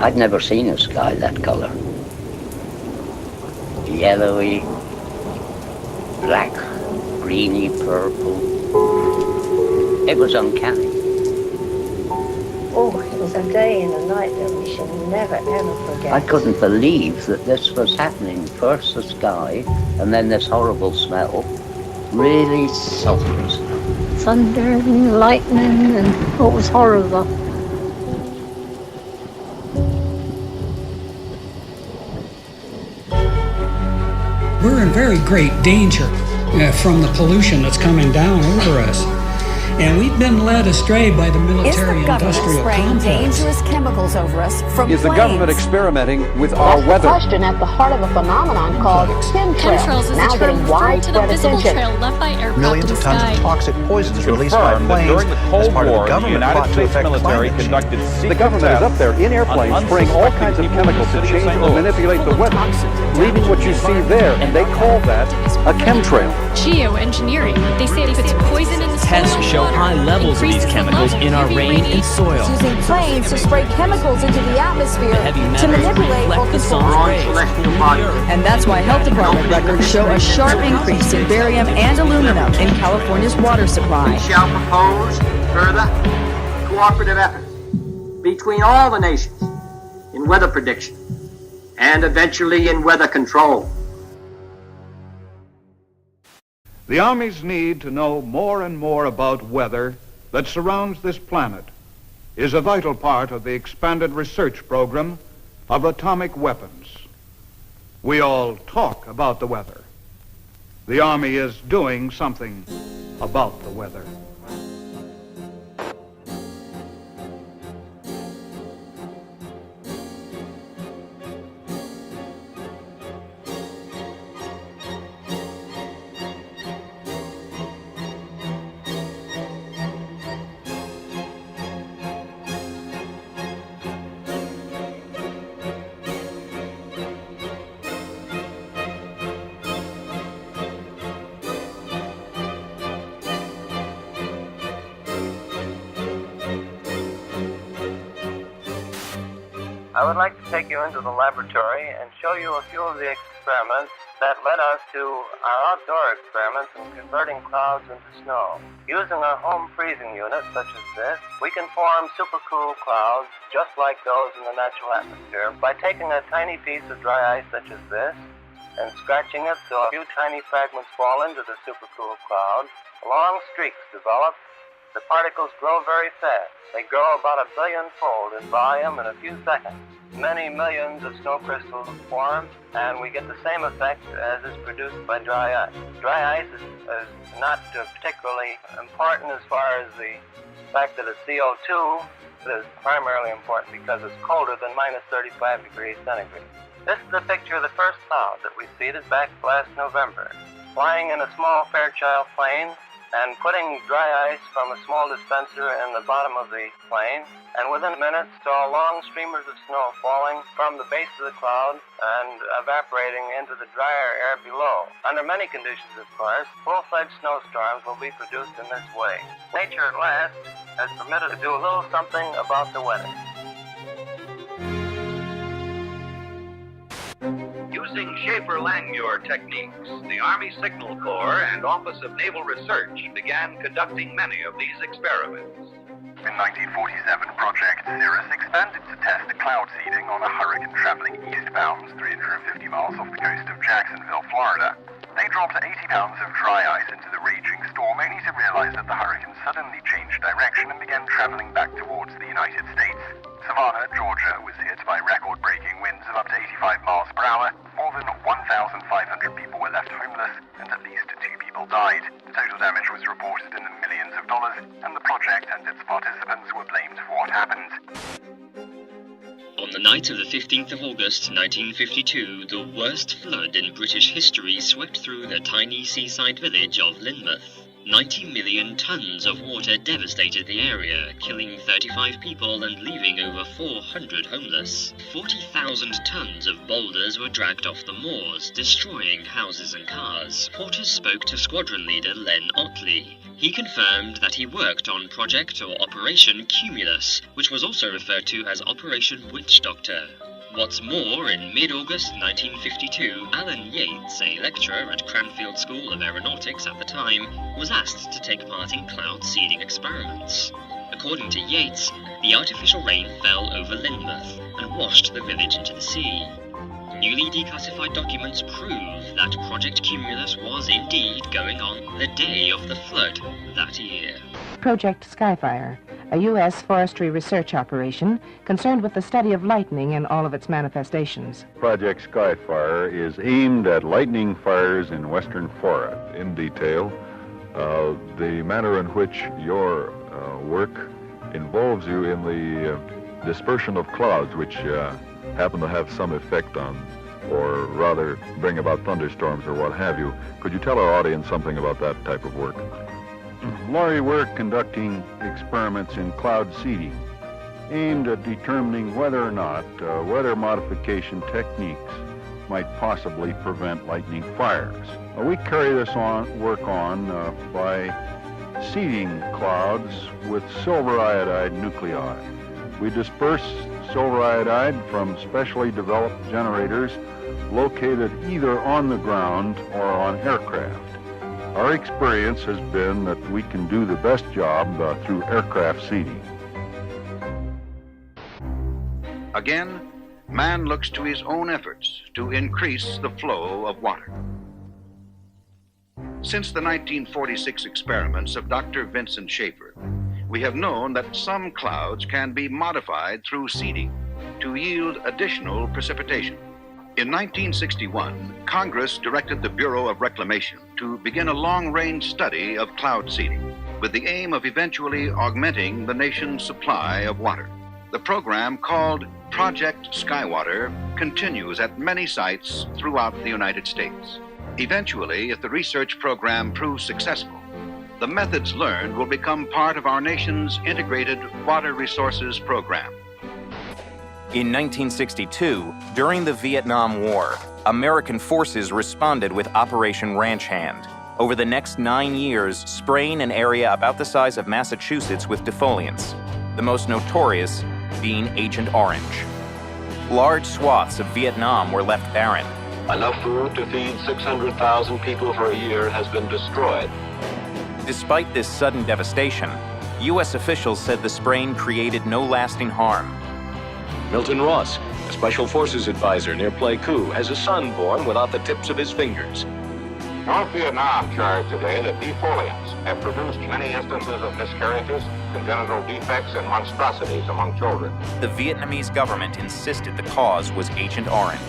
I'd never seen a sky that colour. Yellowy, black, greeny, purple. It was uncanny. Oh, it was a day and a night that we shall never, ever forget. I couldn't believe that this was happening. First the sky, and then this horrible smell. Really sulphurous. Thunder and lightning, and it was horrible. We're in very great danger from the pollution that's coming down over us. And we've been led astray by the military-industrial Is the government spraying complex. dangerous chemicals over us from Is the planes? government experimenting with our weather? Question at the heart of a phenomenon called chemtrails, Chemtrails is now a term getting referring to the widespread visible attention. trail left by aircraft Millions in of the tons sky. of toxic poisons released by our Confirmed that planes during the as Cold part of War, the the government United plot to States affect military climate change. conducted secret The government is up there in airplanes spraying all kinds of chemicals to change or manipulate the weather, leaving what you see there, and they call that a chemtrail. Geoengineering. They say it puts poison in the soil. Tests show high levels of these increases the chemicals level in of our UV rain and radiation. soil. Using planes to spray chemicals into the atmosphere Heavy to metals manipulate or reflect the control. sun's rays. And that's why health department records show a sharp increase in barium and aluminum in California's water supply. We shall propose further cooperative efforts between all the nations in weather prediction and eventually in weather control. The armies need to know more and more about weather that surrounds this planet is a vital part of the expanded research program of atomic weapons. We all talk about the weather. The Army is doing something about the weather. I would like to take you into the laboratory and show you a few of the experiments that led us to our outdoor experiments in converting clouds into snow. Using our home freezing unit, such as this, we can form supercool clouds just like those in the natural atmosphere by taking a tiny piece of dry ice such as this and scratching it so a few tiny fragments fall into the supercool cloud. Long streaks develop. The particles grow very fast. They grow about 1 billion-fold in volume in a few seconds. Many millions of snow crystals form, and we get the same effect as is produced by dry ice. Dry ice is not particularly important as far as the fact that it's CO2. It is primarily important because it's colder than minus 35 degrees centigrade. This is a picture of the first cloud that we seeded back last November. Flying in a small Fairchild plane, and putting dry ice from a small dispenser in the bottom of the plane, and within minutes saw long streamers of snow falling from the base of the cloud and evaporating into the drier air below. Under many conditions, of course, full-fledged snowstorms will be produced in this way. Nature at last has permitted to do a little something about the weather. Using Schaefer-Langmuir techniques, the Army Signal Corps and Office of Naval Research began conducting many of these experiments. In 1947, Project Cirrus expanded to test cloud seeding on a hurricane traveling eastbound 350 miles off the coast of Jacksonville, Florida. They dropped 80 pounds of dry ice into the raging storm, only to realize that the hurricane suddenly changed direction and began traveling back towards the United States. Savannah, Georgia, was hit by record-breaking winds of up to 85 miles per hour. More than 1,500 people were left homeless, and at least 2 people died. The total damage was reported in the millions of dollars, and the project and its participants were blamed for what happened. On the night of the 15th of August 1952, the worst flood in British history swept through the tiny seaside village of Lynmouth. 90 million tons of water devastated the area, killing 35 people and leaving over 400 homeless. 40,000 tons of boulders were dragged off the moors, destroying houses and cars. Reporters spoke to squadron leader Len Otley. He confirmed that he worked on Project or Operation Cumulus, which was also referred to as Operation Witch Doctor. What's more, in mid-August 1952, Alan Yates, a lecturer at Cranfield School of Aeronautics at the time, was asked to take part in cloud seeding experiments. According to Yates, the artificial rain fell over Lynmouth and washed the village into the sea. Newly declassified documents prove that Project Cumulus was indeed going on the day of the flood that year. Project Skyfire, a U.S. forestry research operation concerned with the study of lightning in all of its manifestations. Project Skyfire is aimed at lightning fires in western Florida. In detail, the manner in which your work involves you in the dispersion of clouds, which happen to have some effect on, or rather bring about thunderstorms or what have you. Could you tell our audience something about that type of work? Laurie, we're conducting experiments in cloud seeding aimed at determining whether or not weather modification techniques might possibly prevent lightning fires. We carry this work on by seeding clouds with silver iodide nuclei. We disperse silver iodide from specially developed generators located either on the ground or on aircraft. Our experience has been that we can do the best job through aircraft seeding. Again, man looks to his own efforts to increase the flow of water. Since the 1946 experiments of Dr. Vincent Schaefer, we have known that some clouds can be modified through seeding to yield additional precipitation. In 1961, Congress directed the Bureau of Reclamation to begin a long-range study of cloud seeding with the aim of eventually augmenting the nation's supply of water. The program, called Project Skywater, continues at many sites throughout the United States. Eventually, if the research program proves successful, the methods learned will become part of our nation's integrated water resources program. In 1962, during the Vietnam War, American forces responded with Operation Ranch Hand. Over the next 9 years, spraying an area about the size of Massachusetts with defoliants, the most notorious being Agent Orange. Large swaths of Vietnam were left barren. Enough food to feed 600,000 people for a year has been destroyed. Despite this sudden devastation, U.S. officials said the spraying created no lasting harm. Milton Ross, a Special Forces advisor near Pleiku, has a son born without the tips of his fingers. North Vietnam charged today that defoliants have produced many instances of miscarriages, congenital defects, and monstrosities among children. The Vietnamese government insisted the cause was Agent Orange.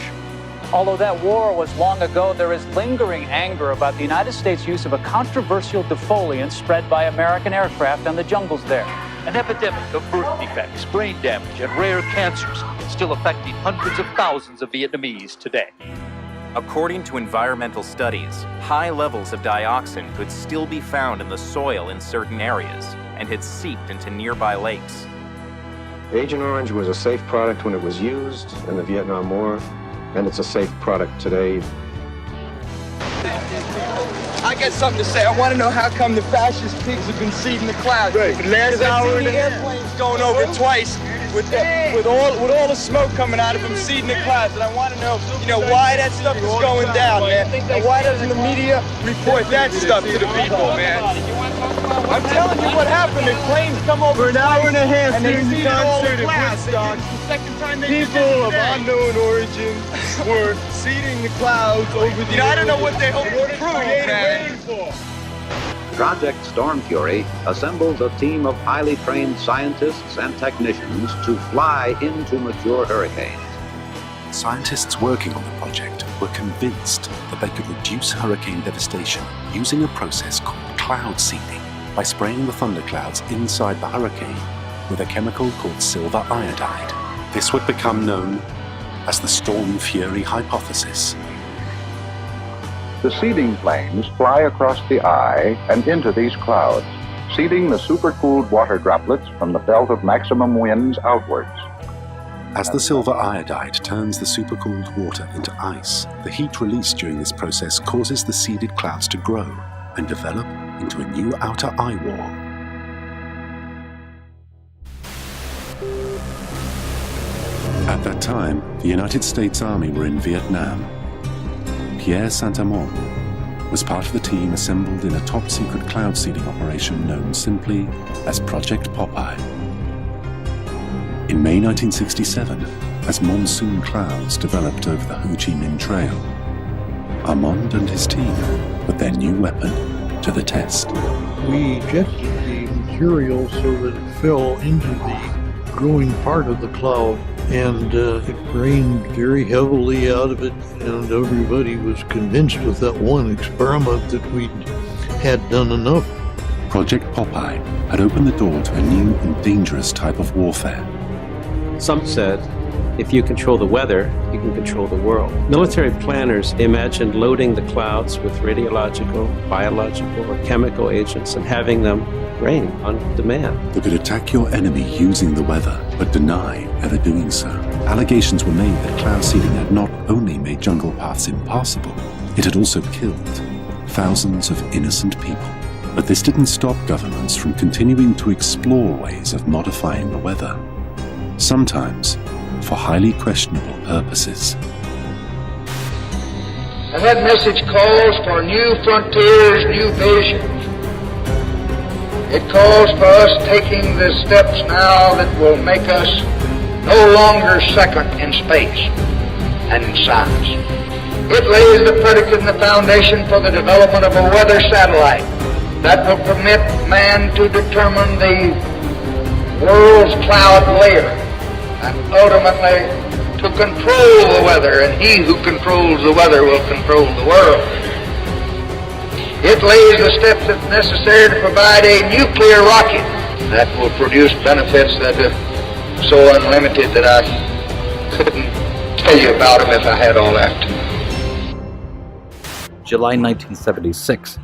Although that war was long ago, there is lingering anger about the United States' use of a controversial defoliant spread by American aircraft on the jungles there. An epidemic of birth defects, brain damage, and rare cancers still affecting hundreds of thousands of Vietnamese today. According to environmental studies, high levels of dioxin could still be found in the soil in certain areas and had seeped into nearby lakes. Agent Orange was a safe product when it was used in the Vietnam War, and it's a safe product today. I got something to say. I want to know how come the fascist pigs have been seeding the clouds. Right. Last hour the airplanes going over twice with all the smoke coming out of them seeding the clouds. And I want to know, why that stuff is going down, man. And why doesn't the media report that stuff to the people, man? I'm telling you what happened. The planes come over for an hour and a half and they seeded all the clouds. People of unknown origin were seeding the clouds over the I don't know what they hope to prove, man. Project Storm Fury assembles a team of highly trained scientists and technicians to fly into mature hurricanes. Scientists working on the project were convinced that they could reduce hurricane devastation using a process called cloud seeding by spraying the thunderclouds inside the hurricane with a chemical called silver iodide. This would become known as the Storm Fury hypothesis. The seeding planes fly across the eye and into these clouds, seeding the supercooled water droplets from the belt of maximum winds outwards. As the silver iodide turns the supercooled water into ice, the heat released during this process causes the seeded clouds to grow and develop into a new outer eye wall. At that time, the United States Army were in Vietnam. Pierre Saint-Amand was part of the team assembled in a top-secret cloud seeding operation known simply as Project Popeye. In May 1967, as monsoon clouds developed over the Ho Chi Minh Trail, Armand and his team put their new weapon to the test. We ejected the material so that it fell into the growing part of the cloud, and it rained very heavily out of it, and everybody was convinced with that one experiment that we had done enough. Project Popeye had opened the door to a new and dangerous type of warfare. Some said, if you control the weather, you can control the world. Military planners imagined loading the clouds with radiological, biological, or chemical agents and having them rain on demand. They could attack your enemy using the weather, but deny ever doing so. Allegations were made that cloud seeding had not only made jungle paths impossible, it had also killed thousands of innocent people. But this didn't stop governments from continuing to explore ways of modifying the weather, sometimes for highly questionable purposes. And that message calls for new frontiers, new visions. It calls for us taking the steps now that will make us no longer second in space and in science. It lays the predicate and the foundation for the development of a weather satellite that will permit man to determine the world's cloud layer and ultimately to control the weather, and he who controls the weather will control the world. It lays the steps that's necessary to provide a nuclear rocket that will produce benefits that are so unlimited that I couldn't tell you about them if I had all that. July 1976.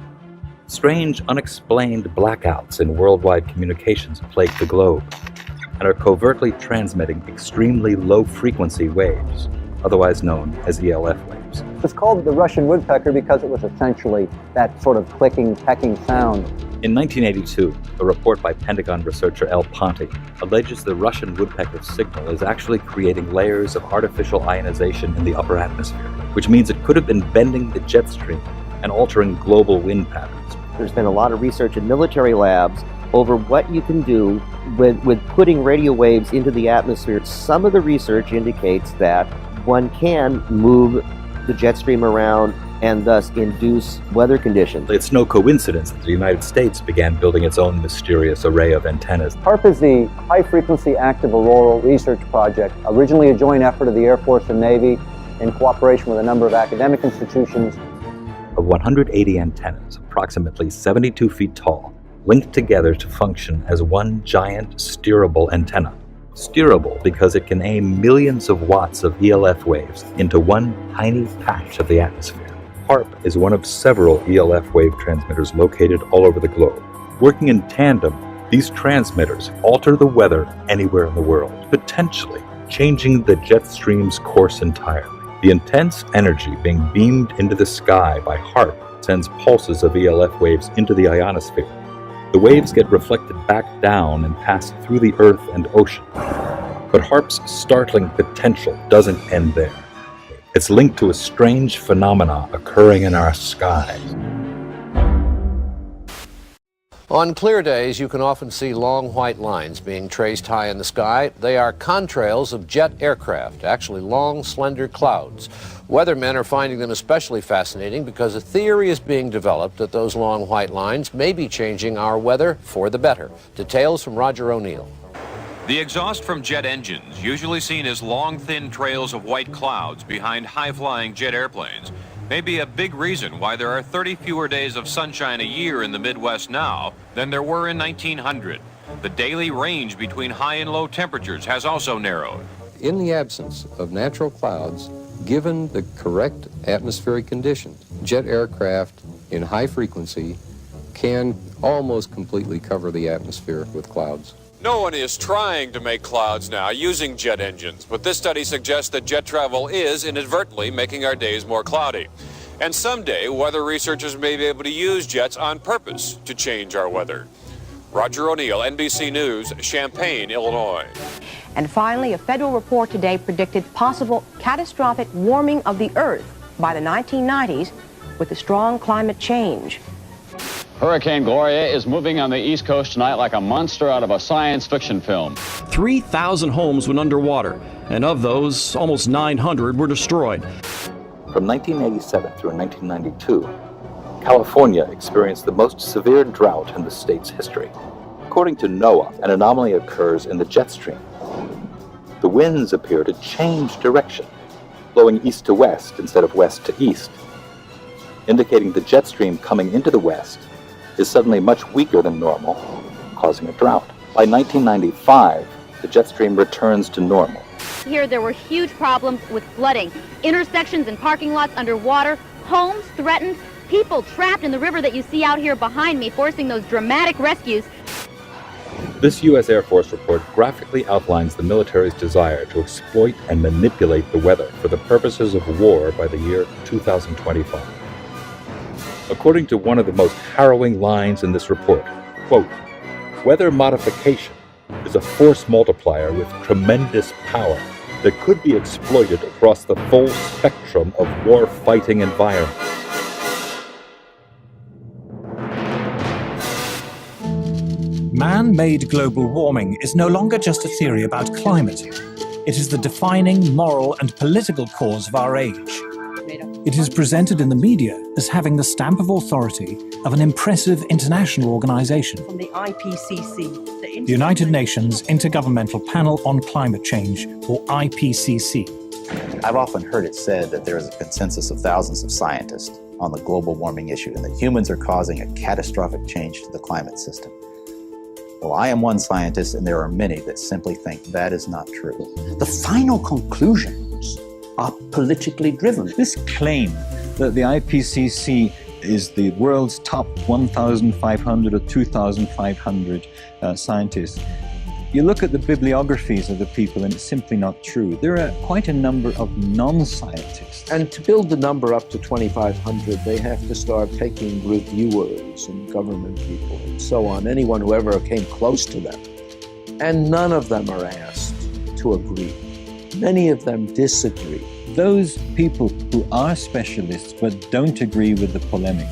Strange, unexplained blackouts in worldwide communications plague the globe and are covertly transmitting extremely low-frequency waves, otherwise known as ELF waves. It's called the Russian woodpecker because it was essentially that sort of clicking, pecking sound. In 1982, a report by Pentagon researcher L. Ponte alleges the Russian woodpecker signal is actually creating layers of artificial ionization in the upper atmosphere, which means it could have been bending the jet stream and altering global wind patterns. There's been a lot of research in military labs over what you can do with putting radio waves into the atmosphere. Some of the research indicates that one can move the jet stream around and thus induce weather conditions. It's no coincidence that the United States began building its own mysterious array of antennas. HAARP is the High Frequency Active Auroral Research Project, originally a joint effort of the Air Force and Navy in cooperation with a number of academic institutions. Of 180 antennas, approximately 72 feet tall, linked together to function as one giant steerable antenna. Steerable because it can aim millions of watts of ELF waves into one tiny patch of the atmosphere. HAARP is one of several ELF wave transmitters located all over the globe. Working in tandem, these transmitters alter the weather anywhere in the world, potentially changing the jet stream's course entirely. The intense energy being beamed into the sky by HAARP sends pulses of ELF waves into the ionosphere. The waves get reflected back down and pass through the earth and ocean. But HAARP's startling potential doesn't end there. It's linked to a strange phenomena occurring in our skies. On clear days, you can often see long white lines being traced high in the sky. They are contrails of jet aircraft, actually long, slender clouds. Weathermen are finding them especially fascinating because a theory is being developed that those long white lines may be changing our weather for the better. Details from Roger O'Neill. The exhaust from jet engines, usually seen as long, thin trails of white clouds behind high-flying jet airplanes, may be a big reason why there are 30 fewer days of sunshine a year in the Midwest now than there were in 1900. The daily range between high and low temperatures has also narrowed. In the absence of natural clouds, given the correct atmospheric conditions, jet aircraft in high frequency can almost completely cover the atmosphere with clouds. No one is trying to make clouds now using jet engines, but this study suggests that jet travel is inadvertently making our days more cloudy. And someday, weather researchers may be able to use jets on purpose to change our weather. Roger O'Neill, NBC News, Champaign, Illinois. And finally, a federal report today predicted possible catastrophic warming of the Earth by the 1990s with the strong climate change. Hurricane Gloria is moving on the East Coast tonight like a monster out of a science fiction film. 3,000 homes went underwater, and of those, almost 900 were destroyed. From 1987 through 1992, California experienced the most severe drought in the state's history. According to NOAA, an anomaly occurs in the jet stream. The winds appear to change direction, blowing east to west instead of west to east, indicating the jet stream coming into the west is suddenly much weaker than normal, causing a drought. By 1995, the jet stream returns to normal. Here there were huge problems with flooding, intersections and parking lots underwater, homes threatened, people trapped in the river that you see out here behind me, forcing those dramatic rescues. This U.S. Air Force report graphically outlines the military's desire to exploit and manipulate the weather for the purposes of war by the year 2025. According to one of the most harrowing lines in this report, quote, "Weather modification is a force multiplier with tremendous power that could be exploited across the full spectrum of war-fighting environments." Man-made global warming is no longer just a theory about climate. It is the defining moral and political cause of our age. It is presented in the media as having the stamp of authority of an impressive international organization, From the IPCC, the United Nations Intergovernmental Panel on Climate Change, or IPCC. I've often heard it said that there is a consensus of thousands of scientists on the global warming issue and that humans are causing a catastrophic change to the climate system. Well, I am one scientist, and there are many that simply think that is not true. The final conclusions are politically driven. This claim that the IPCC is the world's top 1,500 or 2,500 scientists, you look at the bibliographies of the people and it's simply not true. There are quite a number of non-scientists. And to build the number up to 2,500, they have to start taking reviewers and government people and so on, anyone who ever came close to them. And none of them are asked to agree. Many of them disagree. Those people who are specialists but don't agree with the polemic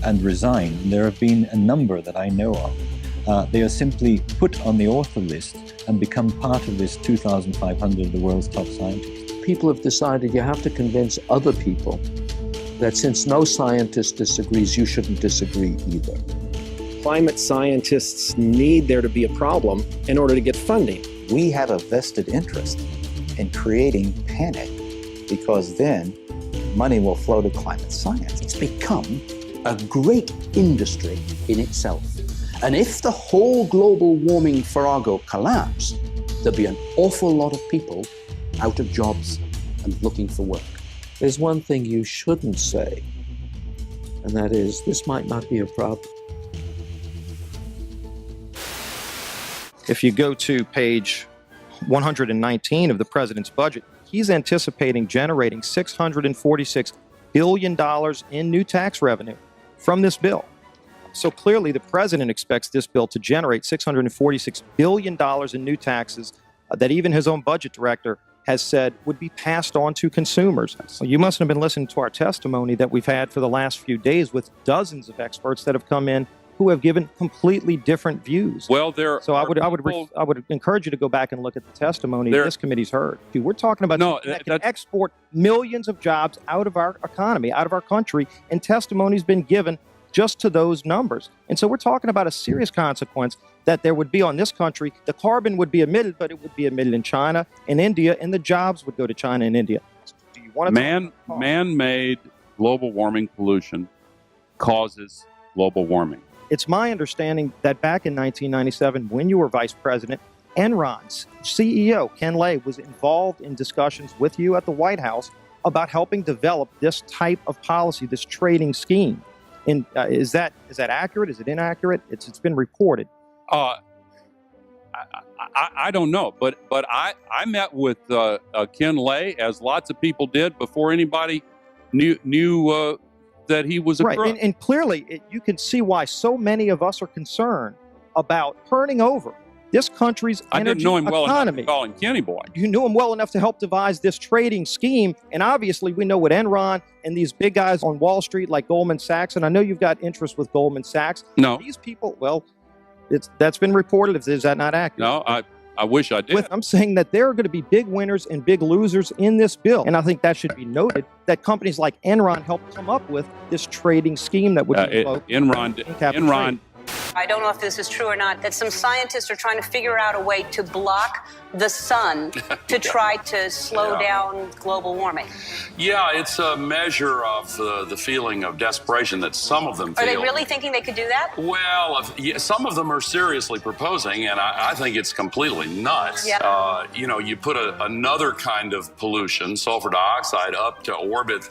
and resign, there have been a number that I know of. They are simply put on the author list and become part of this 2,500 of the world's top scientists. People have decided you have to convince other people that since no scientist disagrees, you shouldn't disagree either. Climate scientists need there to be a problem in order to get funding. We have a vested interest in creating panic because then money will flow to climate science. It's become a great industry in itself. And if the whole global warming farrago collapsed, there'd be an awful lot of people out of jobs and looking for work. There's one thing you shouldn't say, and that is, this might not be a problem. If you go to page 119 of the president's budget, he's anticipating generating $646 billion in new tax revenue from this bill. So clearly the president expects this bill to generate $646 billion in new taxes that even his own budget director has said would be passed on to consumers. So you mustn't have been listening to our testimony that we've had for the last few days with dozens of experts that have come in who have given completely different views. Well, I would encourage you to go back and look at the testimony this committee's heard. We're talking about that can export millions of jobs out of our economy, out of our country, and testimony's been given just to those numbers. And so we're talking about a serious consequence that there would be on this country. The carbon would be emitted, but it would be emitted in China and India, and the jobs would go to China and India. Do you want to man-made global warming pollution causes global warming. It's my understanding that back in 1997, when you were vice president, Enron's CEO, Ken Lay, was involved in discussions with you at the White House about helping develop this type of policy, this trading scheme. And is that accurate? Is it inaccurate? It's been reported. I don't know, but I met with Ken Lay, as lots of people did, before anybody knew that he was a right. crook. And clearly, you can see why so many of us are concerned about turning over this country's I energy didn't know him well enough economy. to call him Kenny Boy. You knew him well enough to help devise this trading scheme, and obviously we know what Enron and these big guys on Wall Street like Goldman Sachs, and I know you've got interest with Goldman Sachs. No. These people, well, that's been reported. Is that not accurate? No, I wish I did. I'm saying that there are going to be big winners and big losers in this bill. And I think that should be noted that companies like Enron helped come up with this trading scheme that would be Enron. I don't know if this is true or not, that some scientists are trying to figure out a way to block the sun to try to slow down global warming. Yeah, it's a measure of the feeling of desperation that some of them feel. Are they really thinking they could do that? Well, some of them are seriously proposing, and I think it's completely nuts. Yeah. You put another kind of pollution, sulfur dioxide, up to orbit,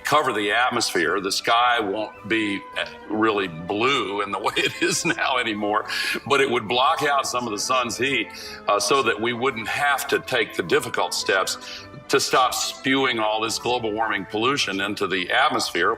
cover the atmosphere. The sky won't be really blue in the way it is now anymore, but it would block out some of the sun's heat so that we wouldn't have to take the difficult steps to stop spewing all this global warming pollution into the atmosphere.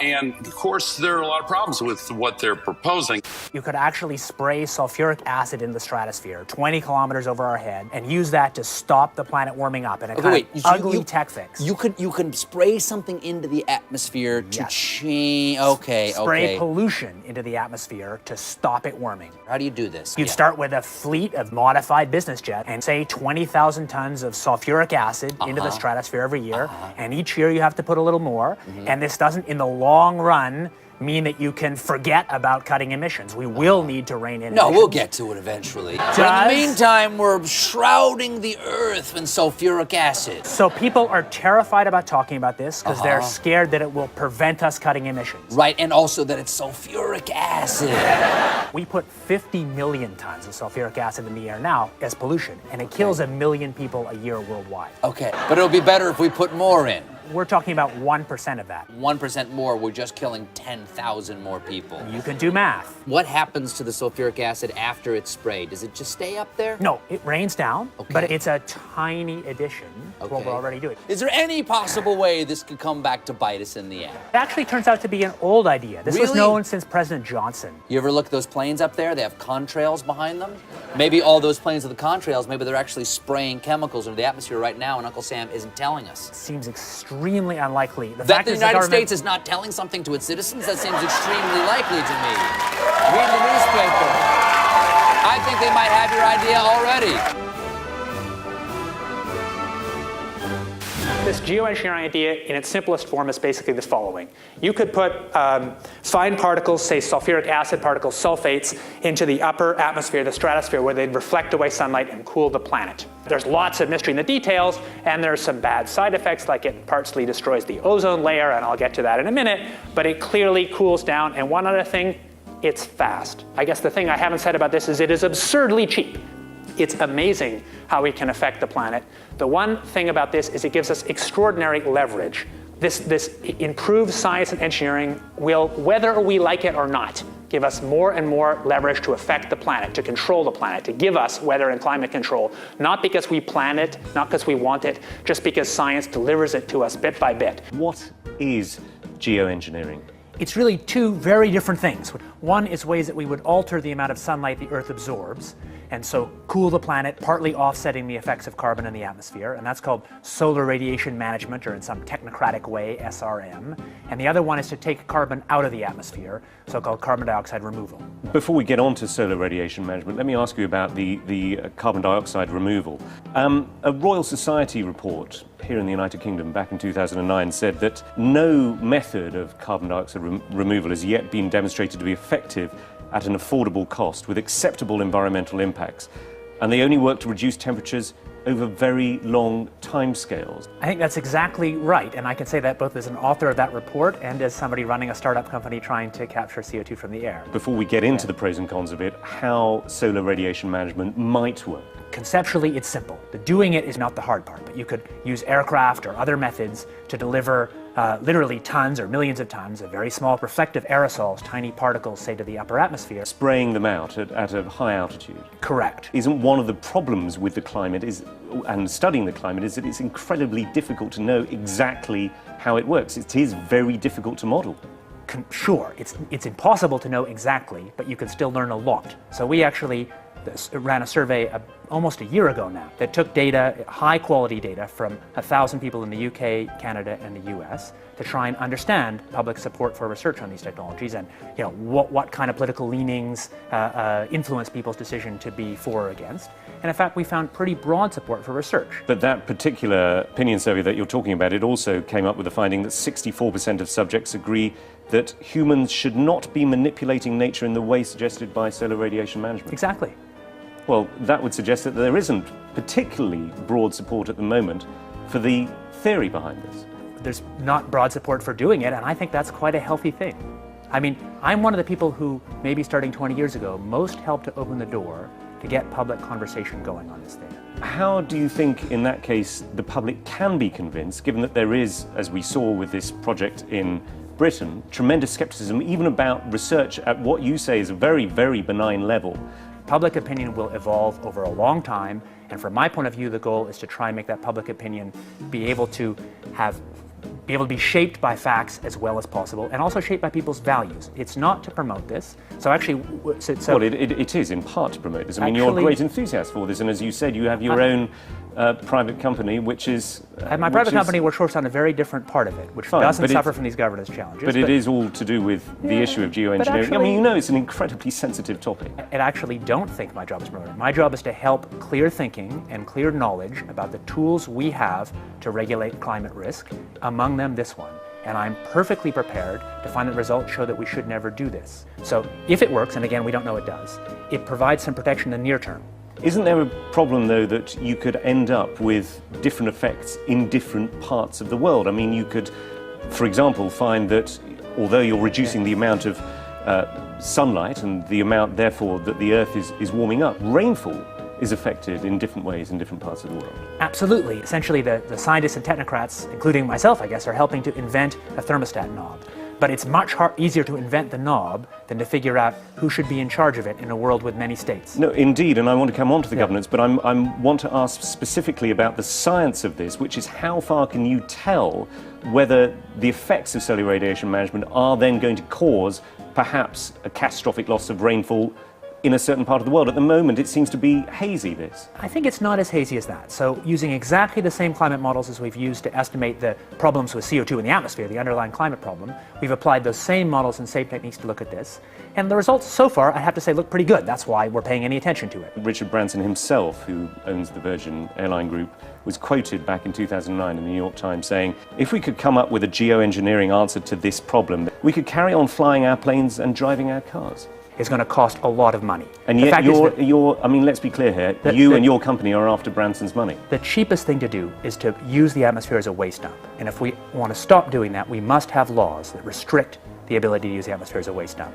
And of course, there are a lot of problems with what they're proposing. You could actually spray sulfuric acid in the stratosphere 20 kilometers over our head and use that to stop the planet warming up in a kind of ugly tech fix. You can spray something into the atmosphere to change. Spray pollution into the atmosphere to stop it warming. How do you do this? You'd start with a fleet of modified business jets and say 20,000 tons of sulfuric acid into the stratosphere every year, and each year you have to put a little more, and this doesn't, in the long run, mean that you can forget about cutting emissions. We will need to rein in emissions. We'll get to it eventually. But in the meantime, we're shrouding the Earth in sulfuric acid. So people are terrified about talking about this because they're scared that it will prevent us cutting emissions. Right, and also that it's sulfuric acid. We put 50 million tons of sulfuric acid in the air now as pollution, and it kills 1 million people a year worldwide. Okay, but it'll be better if we put more in. We're talking about 1% of that. 1% more, we're just killing 10,000 more people. You can do math. What happens to the sulfuric acid after it's sprayed? Does it just stay up there? No, it rains down, but it's a tiny addition to what we're already doing. Is there any possible way this could come back to bite us in the end? It actually turns out to be an old idea. This was known since President Johnson. You ever look at those planes up there? They have contrails behind them. Maybe all those planes with the contrails, maybe they're actually spraying chemicals into the atmosphere right now and Uncle Sam isn't telling us. It seems extremely unlikely. That the United States is not telling something to its citizens? That seems extremely likely to me. Read the newspaper. I think they might have your idea already. This geoengineering idea in its simplest form is basically the following. You could put fine particles, say sulfuric acid particles, sulfates, into the upper atmosphere, the stratosphere, where they'd reflect away sunlight and cool the planet. There's lots of mystery in the details, and there's some bad side effects, like it partially destroys the ozone layer, and I'll get to that in a minute, but it clearly cools down. And one other thing, it's fast. I guess the thing I haven't said about this is it is absurdly cheap. It's amazing how we can affect the planet. The one thing about this is it gives us extraordinary leverage. This improved science and engineering will, whether we like it or not, give us more and more leverage to affect the planet, to control the planet, to give us weather and climate control, not because we plan it, not because we want it, just because science delivers it to us bit by bit. What is geoengineering? It's really two very different things. One is ways that we would alter the amount of sunlight the Earth absorbs, and so cool the planet, partly offsetting the effects of carbon in the atmosphere, and that's called solar radiation management, or in some technocratic way, SRM. And the other one is to take carbon out of the atmosphere, so-called carbon dioxide removal. Before we get on to solar radiation management, let me ask you about the carbon dioxide removal. A Royal Society report here in the United Kingdom back in 2009 said that no method of carbon dioxide removal has yet been demonstrated to be effective at an affordable cost with acceptable environmental impacts, and they only work to reduce temperatures over very long timescales. I think that's exactly right, and I can say that both as an author of that report and as somebody running a startup company trying to capture CO2 from the air. Before we get into the pros and cons of it, how solar radiation management might work. conceptually it's simple. The doing it is not the hard part, but you could use aircraft or other methods to deliver literally tons or millions of tons of very small reflective aerosols, tiny particles, say, to the upper atmosphere. Spraying them out at a high altitude. Correct. Isn't one of the problems with the climate and studying the climate is that it's incredibly difficult to know exactly how it works. It is very difficult to model. Sure, it's impossible to know exactly, but you can still learn a lot. So we actually ran a survey almost a year ago now that took data, high quality data, from 1,000 people in the UK, Canada, and the US to try and understand public support for research on these technologies and what kind of political leanings influence people's decision to be for or against. And in fact, we found pretty broad support for research. But that particular opinion survey that you're talking about, it also came up with the finding that 64% of subjects agree that humans should not be manipulating nature in the way suggested by solar radiation management. Exactly. Well, that would suggest that there isn't particularly broad support at the moment for the theory behind this. There's not broad support for doing it, and I think that's quite a healthy thing. I mean, I'm one of the people who, maybe starting 20 years ago, most helped to open the door to get public conversation going on this thing. How do you think, in that case, the public can be convinced, given that there is, as we saw with this project in Britain, tremendous skepticism even about research at what you say is a very, very benign level? Public opinion will evolve over a long time, and from my point of view, the goal is to try and make that public opinion be able to be shaped by facts as well as possible, and also shaped by people's values. It's not to promote this. So actually, well, it is in part to promote this. I mean, you're a great enthusiast for this, and as you said, you have your own private company, which is... my private company works on a very different part of it, which doesn't suffer from these governance challenges. But it is all to do with the issue of geoengineering. I mean, you know, it's an incredibly sensitive topic. I actually don't think my job is promoting it. My job is to help clear thinking and clear knowledge about the tools we have to regulate climate risk, among them this one. And I'm perfectly prepared to find that results show that we should never do this. So if it works, and again, we don't know it does, it provides some protection in the near term. Isn't there a problem, though, that you could end up with different effects in different parts of the world? I mean, you could, for example, find that although you're reducing the amount of sunlight and the amount, therefore, that the Earth is warming up, rainfall is affected in different ways in different parts of the world. Absolutely. Essentially, the scientists and technocrats, including myself, I guess, are helping to invent a thermostat knob. But it's much easier to invent the knob than to figure out who should be in charge of it in a world with many states. No, indeed, and I want to come on to the governance, but I want to ask specifically about the science of this, which is how far can you tell whether the effects of solar radiation management are then going to cause perhaps a catastrophic loss of rainfall in a certain part of the world. At the moment, it seems to be hazy, this. I think it's not as hazy as that. So using exactly the same climate models as we've used to estimate the problems with CO2 in the atmosphere, the underlying climate problem, we've applied those same models and same techniques to look at this. And the results so far, I have to say, look pretty good. That's why we're paying any attention to it. Richard Branson himself, who owns the Virgin Airline Group, was quoted back in 2009 in the New York Times saying, if we could come up with a geoengineering answer to this problem, we could carry on flying our planes and driving our cars. Is going to cost a lot of money. And yet I mean, let's be clear here, you and your company are after Branson's money. The cheapest thing to do is to use the atmosphere as a waste dump. And if we want to stop doing that, we must have laws that restrict the ability to use the atmosphere as a waste dump.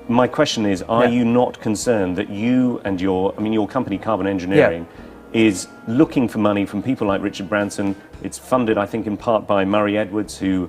My question is, are you not concerned that you and your company, Carbon Engineering, is looking for money from people like Richard Branson? It's funded, I think, in part by Murray Edwards, who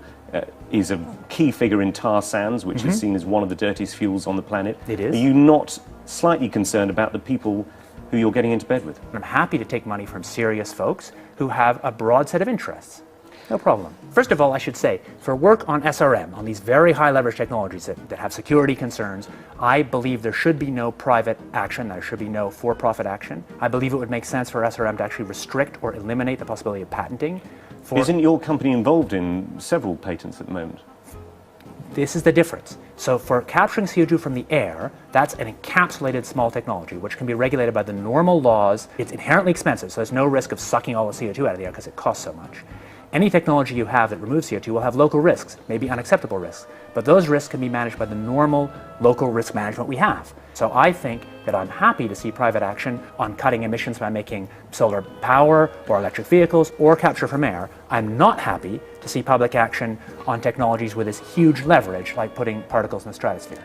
is a key figure in tar sands, which is seen as one of the dirtiest fuels on the planet. It is. Are you not slightly concerned about the people who you're getting into bed with? I'm happy to take money from serious folks who have a broad set of interests. No problem. First of all, I should say, for work on SRM, on these very high leverage technologies that have security concerns, I believe there should be no private action, there should be no for-profit action. I believe it would make sense for SRM to actually restrict or eliminate the possibility of patenting. Isn't your company involved in several patents at the moment? This is the difference. So for capturing CO2 from the air, that's an encapsulated small technology, which can be regulated by the normal laws. It's inherently expensive, so there's no risk of sucking all the CO2 out of the air because it costs so much. Any technology you have that removes CO2 will have local risks, maybe unacceptable risks, but those risks can be managed by the normal local risk management we have. So I think that I'm happy to see private action on cutting emissions by making solar power or electric vehicles or capture from air. I'm not happy to see public action on technologies with this huge leverage, like putting particles in the stratosphere.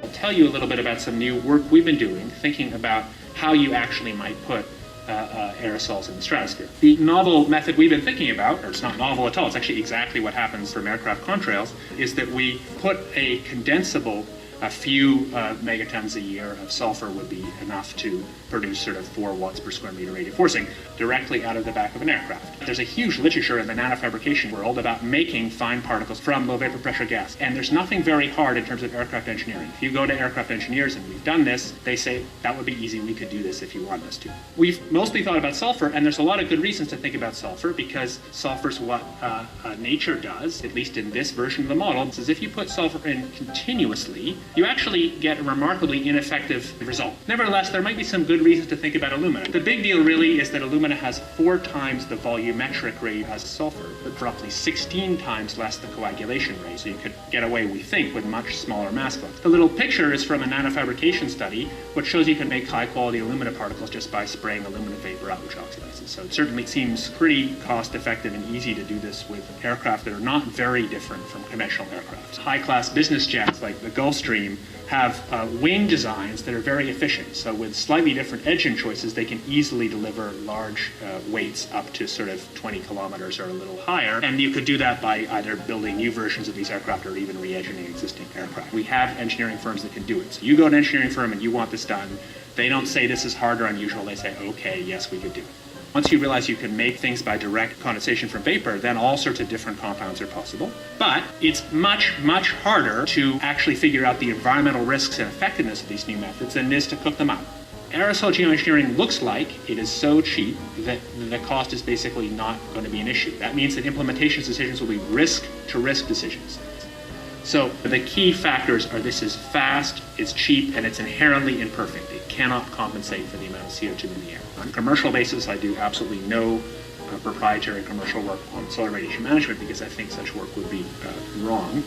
I'll tell you a little bit about some new work we've been doing, thinking about how you actually might put aerosols in the stratosphere. The novel method we've been thinking about, or it's not novel at all, it's actually exactly what happens from aircraft contrails, is that we put a condensable, a few megatons a year of sulfur would be enough to produce sort of 4 watts per square meter radiative forcing directly out of the back of an aircraft. There's a huge literature in the nanofabrication world about making fine particles from low vapor pressure gas, and there's nothing very hard in terms of aircraft engineering. If you go to aircraft engineers, and we've done this, they say that would be easy, we could do this if you want us to. We've mostly thought about sulfur, and there's a lot of good reasons to think about sulfur, because sulfur's what nature does, at least in this version of the model. It's as if you put sulfur in continuously, you actually get a remarkably ineffective result. Nevertheless, there might be some good reasons to think about alumina. The big deal really is that alumina has 4 times the volumetric rate as sulfur, but roughly 16 times less the coagulation rate. So you could get away, we think, with much smaller mass flux. The little picture is from a nanofabrication study, which shows you can make high-quality alumina particles just by spraying aluminum vapor out, which oxidizes. So it certainly seems pretty cost-effective and easy to do this with aircraft that are not very different from conventional aircraft. High-class business jets like the Gulfstream have wing designs that are very efficient. So with slightly different engine choices, they can easily deliver large weights up to sort of 20 kilometers or a little higher. And you could do that by either building new versions of these aircraft or even re-engineering existing aircraft. We have engineering firms that can do it. So you go to an engineering firm and you want this done. They don't say this is hard or unusual. They say, okay, yes, we could do it. Once you realize you can make things by direct condensation from vapor, then all sorts of different compounds are possible. But it's much, much harder to actually figure out the environmental risks and effectiveness of these new methods than it is to cook them up. Aerosol geoengineering looks like it is so cheap that the cost is basically not going to be an issue. That means that implementation decisions will be risk-to-risk decisions. So the key factors are this is fast, it's cheap, and it's inherently imperfect. It cannot compensate for the amount of CO2 in the air. On a commercial basis, I do absolutely no proprietary commercial work on solar radiation management because I think such work would be wrong.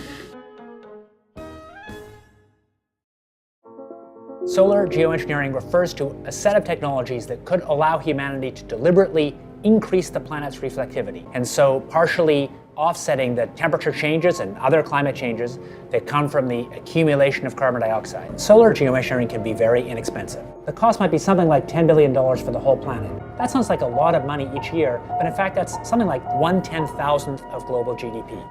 Solar geoengineering refers to a set of technologies that could allow humanity to deliberately increase the planet's reflectivity, and so partially offsetting the temperature changes and other climate changes that come from the accumulation of carbon dioxide. Solar geoengineering can be very inexpensive. The cost might be something like $10 billion for the whole planet. That sounds like a lot of money each year, but in fact that's something like 1/10,000th of global GDP.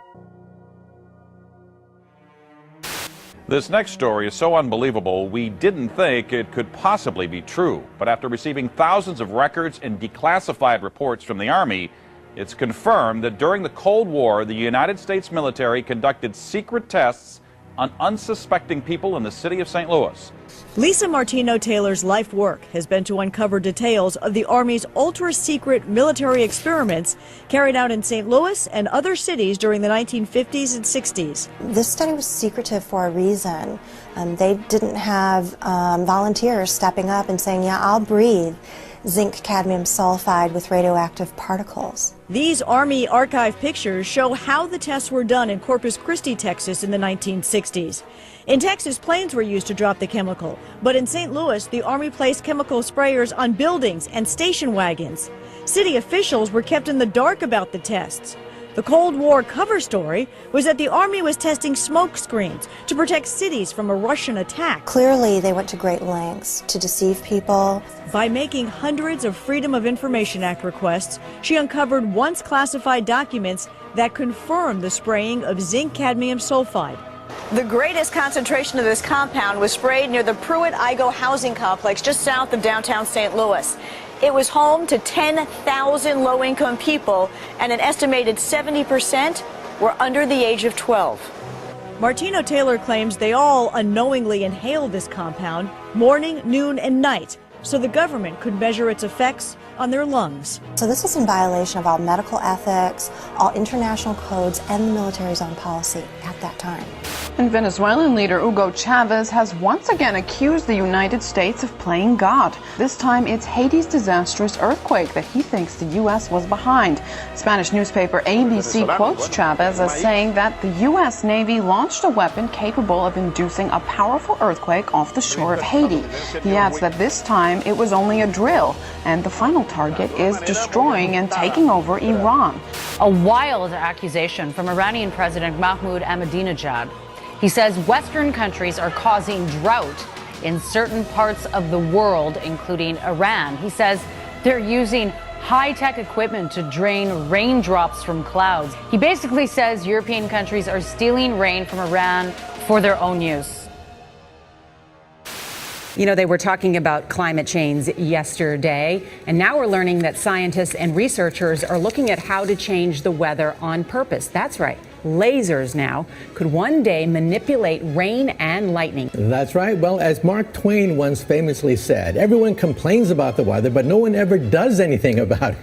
This next story is so unbelievable, we didn't think it could possibly be true. But after receiving thousands of records and declassified reports from the Army, it's confirmed that during the Cold War, the United States military conducted secret tests on unsuspecting people in the city of St. Louis. Lisa Martino Taylor's life work has been to uncover details of the Army's ultra-secret military experiments carried out in St. Louis and other cities during the 1950s and 60s. This study was secretive for a reason. They didn't have volunteers stepping up and saying, yeah, I'll breathe zinc cadmium sulfide with radioactive particles. These Army archive pictures show how the tests were done in Corpus Christi, Texas in the 1960s. In Texas, planes were used to drop the chemical, but in St. Louis, the Army placed chemical sprayers on buildings and station wagons. City officials were kept in the dark about the tests. The Cold War cover story was that the Army was testing smoke screens to protect cities from a Russian attack. Clearly, they went to great lengths to deceive people. By making hundreds of Freedom of Information Act requests, she uncovered once classified documents that confirmed the spraying of zinc cadmium sulfide. The greatest concentration of this compound was sprayed near the Pruitt-Igoe housing complex just south of downtown St. Louis. It was home to 10,000 low-income people, and an estimated 70% were under the age of 12. Martino Taylor claims they all unknowingly inhaled this compound morning, noon, and night, so the government could measure its effects on their lungs. So this was in violation of all medical ethics, all international codes, and the military's own policy at that time. And Venezuelan leader Hugo Chavez has once again accused the United States of playing God. This time it's Haiti's disastrous earthquake that he thinks the U.S. was behind. Spanish newspaper ABC quotes Chavez as saying that the U.S. Navy launched a weapon capable of inducing a powerful earthquake off the shore of Haiti. He adds that this time it was only a drill, and the final target is destroying and taking over Iran. A wild accusation from Iranian President Mahmoud Ahmadinejad. He says Western countries are causing drought in certain parts of the world, including Iran. He says They're using high-tech equipment to drain raindrops from clouds. He basically says European countries are stealing rain from Iran for their own use. You know, they were talking about climate change yesterday, and now we're learning that scientists and researchers are looking at how to change the weather on purpose. That's right. Lasers now could one day manipulate rain and lightning. That's right. Well, as Mark Twain once famously said, everyone complains about the weather, but no one ever does anything about it.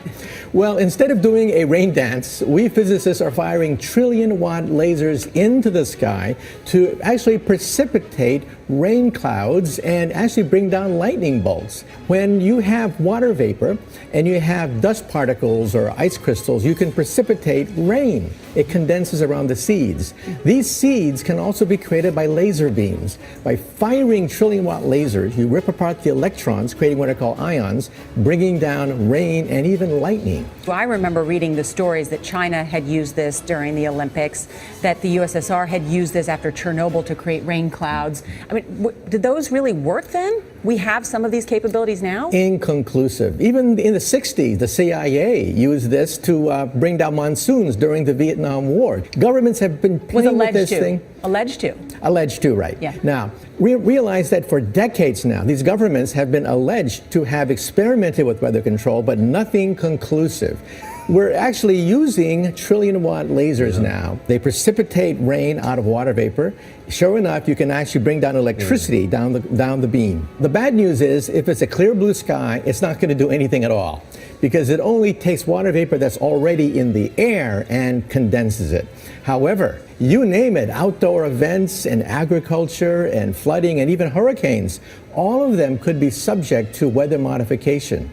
Well, instead of doing a rain dance, we physicists are firing trillion-watt lasers into the sky to actually precipitate rain clouds and actually bring down lightning bolts. When you have water vapor and you have dust particles or ice crystals, you can precipitate rain. It condenses around the seeds. These seeds can also be created by laser beams. By firing trillion-watt lasers, you rip apart the electrons, creating what are called ions, bringing down rain and even lightning. I remember reading the stories that China had used this during the Olympics, that the USSR had used this after Chernobyl to create rain clouds. I mean, did those really work then? We have some of these capabilities now? Inconclusive. Even in the 60s, the CIA used this to bring down monsoons during the Vietnam War. Governments have been playing with this thing. Alleged to. Alleged to, right. Yeah. Now, we realize that for decades now, these governments have been alleged to have experimented with weather control, but nothing conclusive. We're actually using trillion-watt lasers now. They precipitate rain out of water vapor. Sure enough, you can actually bring down electricity down the beam. The bad news is, if it's a clear blue sky, it's not going to do anything at all, because it only takes water vapor that's already in the air and condenses it. However, you name it, outdoor events and agriculture and flooding and even hurricanes, all of them could be subject to weather modification.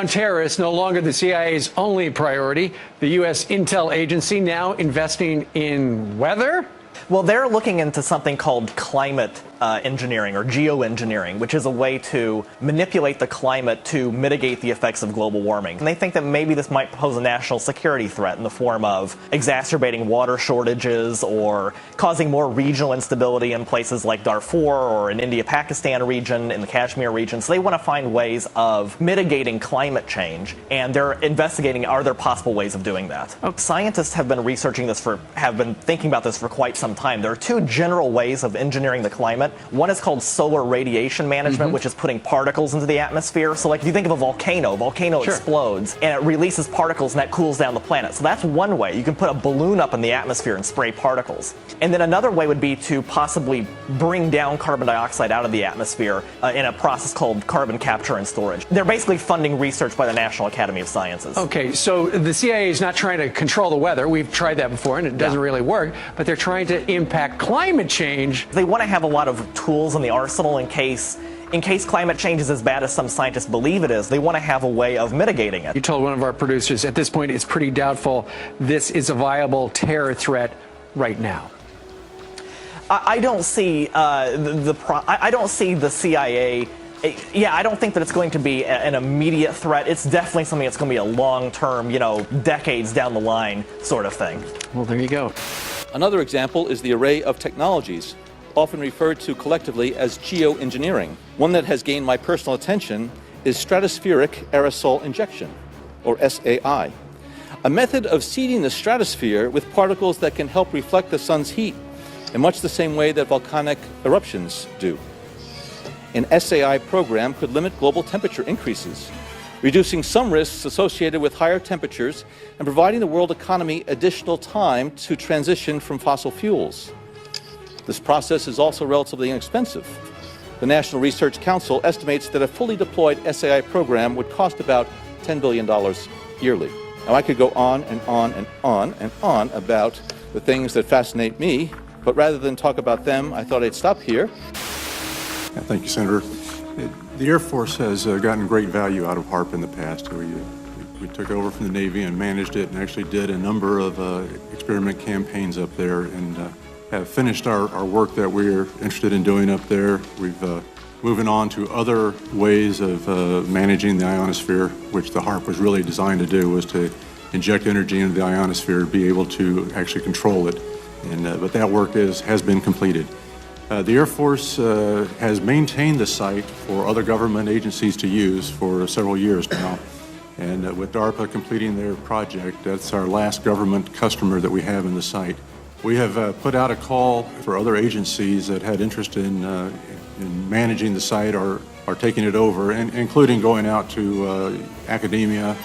Terrorists no longer the CIA's only priority. The U.S. intel agency now investing in weather? Well, they're looking into something called climate engineering or geoengineering, which is a way to manipulate the climate to mitigate the effects of global warming. And they think that maybe this might pose a national security threat in the form of exacerbating water shortages or causing more regional instability in places like Darfur or in India-Pakistan region, in the Kashmir region. So they want to find ways of mitigating climate change, and they're investigating, are there possible ways of doing that? Scientists have been researching this have been thinking about this for quite some time. There are two general ways of engineering the climate. One is called solar radiation management, which is putting particles into the atmosphere. So like if you think of a volcano explodes and it releases particles and that cools down the planet. So that's one way. You can put a balloon up in the atmosphere and spray particles. And then another way would be to possibly bring down carbon dioxide out of the atmosphere in a process called carbon capture and storage. They're basically funding research by the National Academy of Sciences. Okay, so the CIA is not trying to control the weather. We've tried that before and it doesn't really work, but they're trying to impact climate change. They want to have a lot of tools in the arsenal in case climate change is as bad as some scientists believe it is. They want to have a way of mitigating it. You told one of our producers at this point it's pretty doubtful this is a viable terror threat right now. I don't see I don't see the CIA. Yeah, I don't think that it's going to be an immediate threat. It's definitely something that's going to be a long-term, decades down the line sort of thing. Well, there you go. Another example is the array of technologies, often referred to collectively as geoengineering. One that has gained my personal attention is stratospheric aerosol injection, or SAI, a method of seeding the stratosphere with particles that can help reflect the sun's heat in much the same way that volcanic eruptions do. An SAI program could limit global temperature increases, reducing some risks associated with higher temperatures and providing the world economy additional time to transition from fossil fuels. This process is also relatively inexpensive. The National Research Council estimates that a fully deployed SAI program would cost about $10 billion yearly. Now, I could go on and on and on and on about the things that fascinate me, but rather than talk about them, I thought I'd stop here. Thank you, Senator. The Air Force has gotten great value out of HAARP in the past. We took over from the Navy and managed it and actually did a number of experiment campaigns up there and have finished our work that we're interested in doing up there. We've moving on to other ways of managing the ionosphere, which the HAARP was really designed to do, was to inject energy into the ionosphere to be able to actually control it. And but that work has been completed. The Air Force has maintained the site for other government agencies to use for several years now. And with DARPA completing their project, that's our last government customer that we have in the site. We have put out a call for other agencies that had interest in managing the site or taking it over, including going out to academia.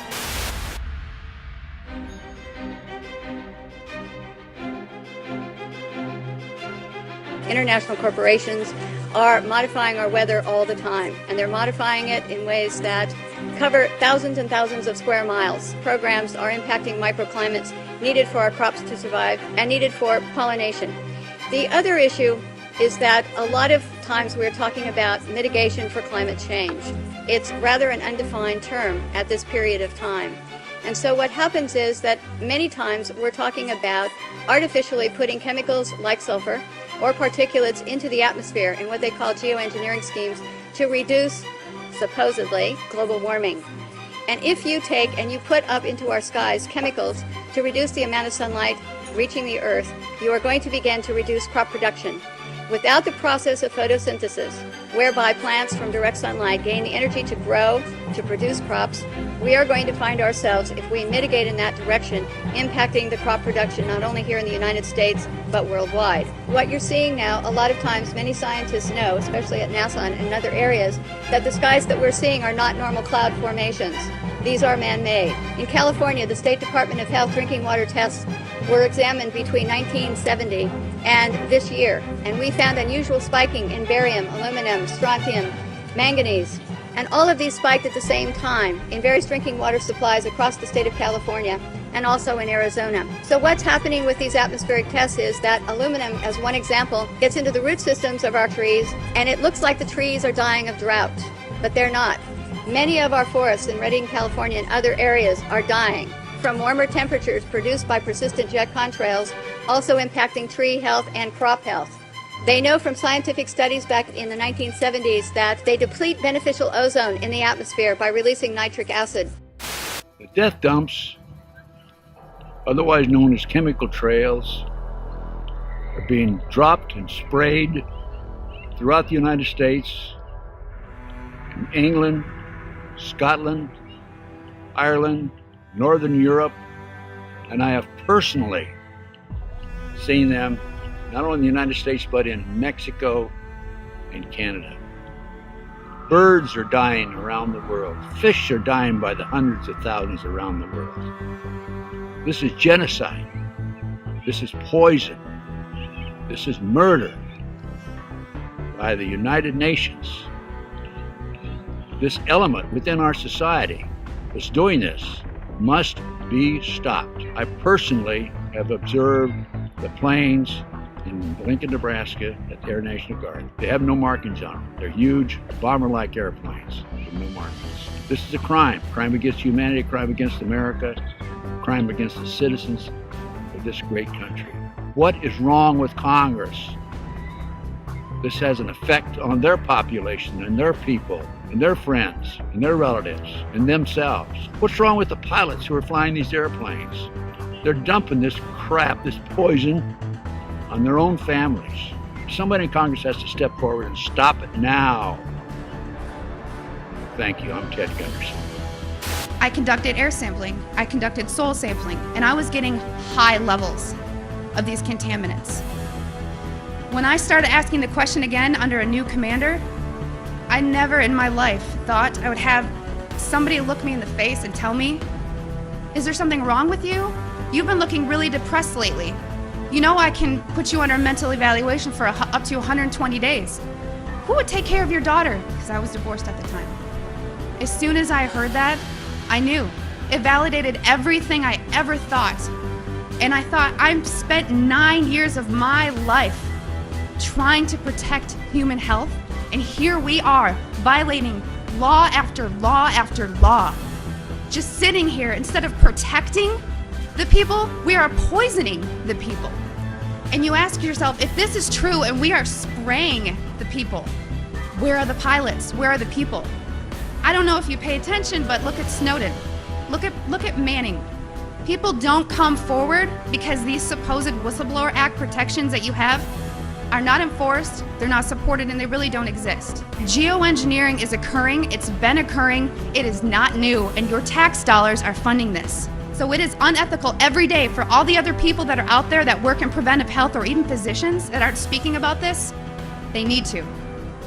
International corporations are modifying our weather all the time, and they're modifying it in ways that cover thousands and thousands of square miles. Programs are impacting microclimates needed for our crops to survive and needed for pollination. The other issue is that a lot of times we're talking about mitigation for climate change. It's rather an undefined term at this period of time. And so what happens is that many times we're talking about artificially putting chemicals like sulfur or particulates into the atmosphere in what they call geoengineering schemes to reduce, supposedly, global warming. And if you take and you put up into our skies chemicals to reduce the amount of sunlight reaching the earth, you are going to begin to reduce crop production. Without the process of photosynthesis, whereby plants from direct sunlight gain the energy to grow, to produce crops, we are going to find ourselves, if we mitigate in that direction, impacting the crop production not only here in the United States, but worldwide. What you're seeing now, a lot of times many scientists know, especially at NASA and in other areas, that the skies that we're seeing are not normal cloud formations. These are man-made. In California, the State Department of Health drinking water tests were examined between 1970 and this year, and we found unusual spiking in barium, aluminum, strontium, manganese, and all of these spiked at the same time in various drinking water supplies across the state of California and also in Arizona. So what's happening with these atmospheric tests is that aluminum, as one example, gets into the root systems of our trees, and it looks like the trees are dying of drought, but they're not. Many of our forests in Redding, California and other areas are dying from warmer temperatures produced by persistent jet contrails, also impacting tree health and crop health. They know from scientific studies back in the 1970s that they deplete beneficial ozone in the atmosphere by releasing nitric acid. The death dumps, otherwise known as chemical trails, are being dropped and sprayed throughout the United States, in England, Scotland, Ireland, Northern Europe, and I have personally seen them not only in the United States but in Mexico and Canada. Birds are dying around the world. Fish are dying by the hundreds of thousands around the world. This is genocide. This is poison. This is murder by the United Nations. This element within our society that's doing this must be stopped. I personally have observed the planes in Lincoln, Nebraska at the Air National Guard. They have no markings on them. They're huge, bomber-like airplanes with no markings. This is a crime. Crime against humanity, crime against America, crime against the citizens of this great country. What is wrong with Congress? This has an effect on their population and their people and their friends and their relatives and themselves. What's wrong with the pilots who are flying these airplanes? They're dumping this crap, this poison, on their own families. Somebody in Congress has to step forward and stop it now. Thank you. I'm Ted Gunderson. I conducted air sampling, I conducted soil sampling, and I was getting high levels of these contaminants. When I started asking the question again under a new commander, I never in my life thought I would have somebody look me in the face and tell me, "Is there something wrong with you? You've been looking really depressed lately. You know I can put you under a mental evaluation for up to 120 days. Who would take care of your daughter?" Because I was divorced at the time. As soon as I heard that, I knew. It validated everything I ever thought. And I thought, I've spent 9 years of my life trying to protect human health, and here we are violating law after law after law. Just sitting here, instead of protecting the people, we are poisoning the people. And you ask yourself, if this is true and we are spraying the people, where are the pilots? Where are the people? I don't know if you pay attention, but look at Snowden. Look at Manning. People don't come forward because these supposed Whistleblower Act protections that you have, are not enforced, they're not supported, and they really don't exist. Geoengineering is occurring, it's been occurring, it is not new, and your tax dollars are funding this. So it is unethical every day for all the other people that are out there that work in preventive health, or even physicians that aren't speaking about this. They need to.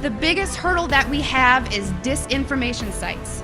The biggest hurdle that we have is disinformation sites.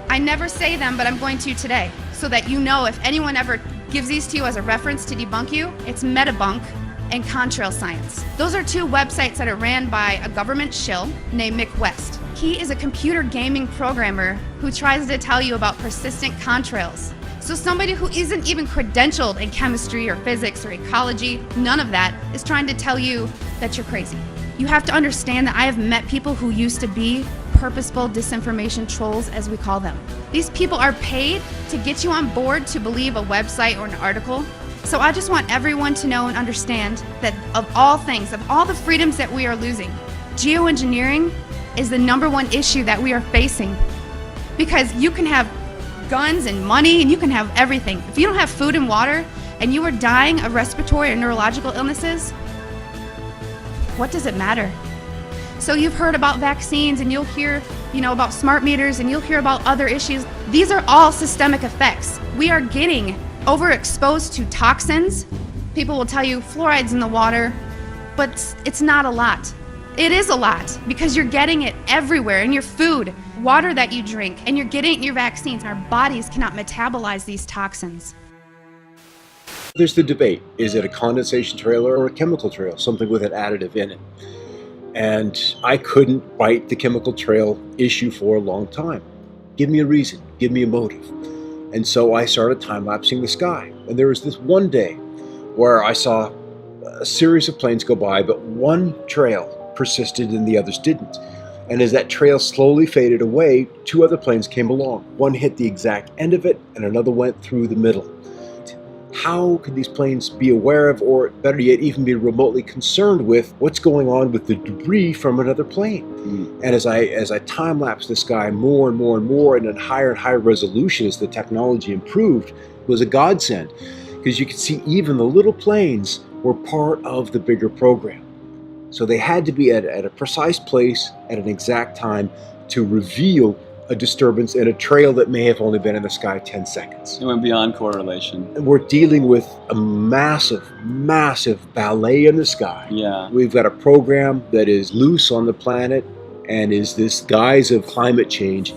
I never say them, but I'm going to today, so that you know if anyone ever gives these to you as a reference to debunk you, it's Metabunk and Contrail Science. Those are two websites that are ran by a government shill named Mick West. He is a computer gaming programmer who tries to tell you about persistent contrails. So somebody who isn't even credentialed in chemistry or physics or ecology, none of that, is trying to tell you that you're crazy. You have to understand that I have met people who used to be purposeful disinformation trolls, as we call them. These people are paid to get you on board to believe a website or an article. So I just want everyone to know and understand that of all things, of all the freedoms that we are losing, geoengineering is the #1 issue that we are facing. Because you can have guns and money and you can have everything. If you don't have food and water and you are dying of respiratory or neurological illnesses, what does it matter? So you've heard about vaccines and you'll hear, about smart meters and you'll hear about other issues. These are all systemic effects. We are getting overexposed to toxins. People will tell you fluoride's in the water, but it's not a lot. It is a lot because you're getting it everywhere in your food, water that you drink, and you're getting it in your vaccines. Our bodies cannot metabolize these toxins. There's the debate. Is it a condensation trail or a chemical trail, something with an additive in it? And I couldn't bite the chemical trail issue for a long time. Give me a reason, give me a motive. And so I started time-lapsing the sky. And there was this one day where I saw a series of planes go by, but one trail persisted and the others didn't. And as that trail slowly faded away, 2 other planes came along. One hit the exact end of it and another went through the middle. How could these planes be aware of, or better yet, even be remotely concerned with what's going on with the debris from another plane? And as I time-lapsed the sky more and more and more, and at higher and higher resolution as the technology improved, it was a godsend, because you could see even the little planes were part of the bigger program. So they had to be at a precise place at an exact time to reveal a disturbance in a trail that may have only been in the sky 10 seconds. It went beyond correlation. And we're dealing with a massive, massive ballet in the sky. Yeah. We've got a program that is loose on the planet and is this guise of climate change,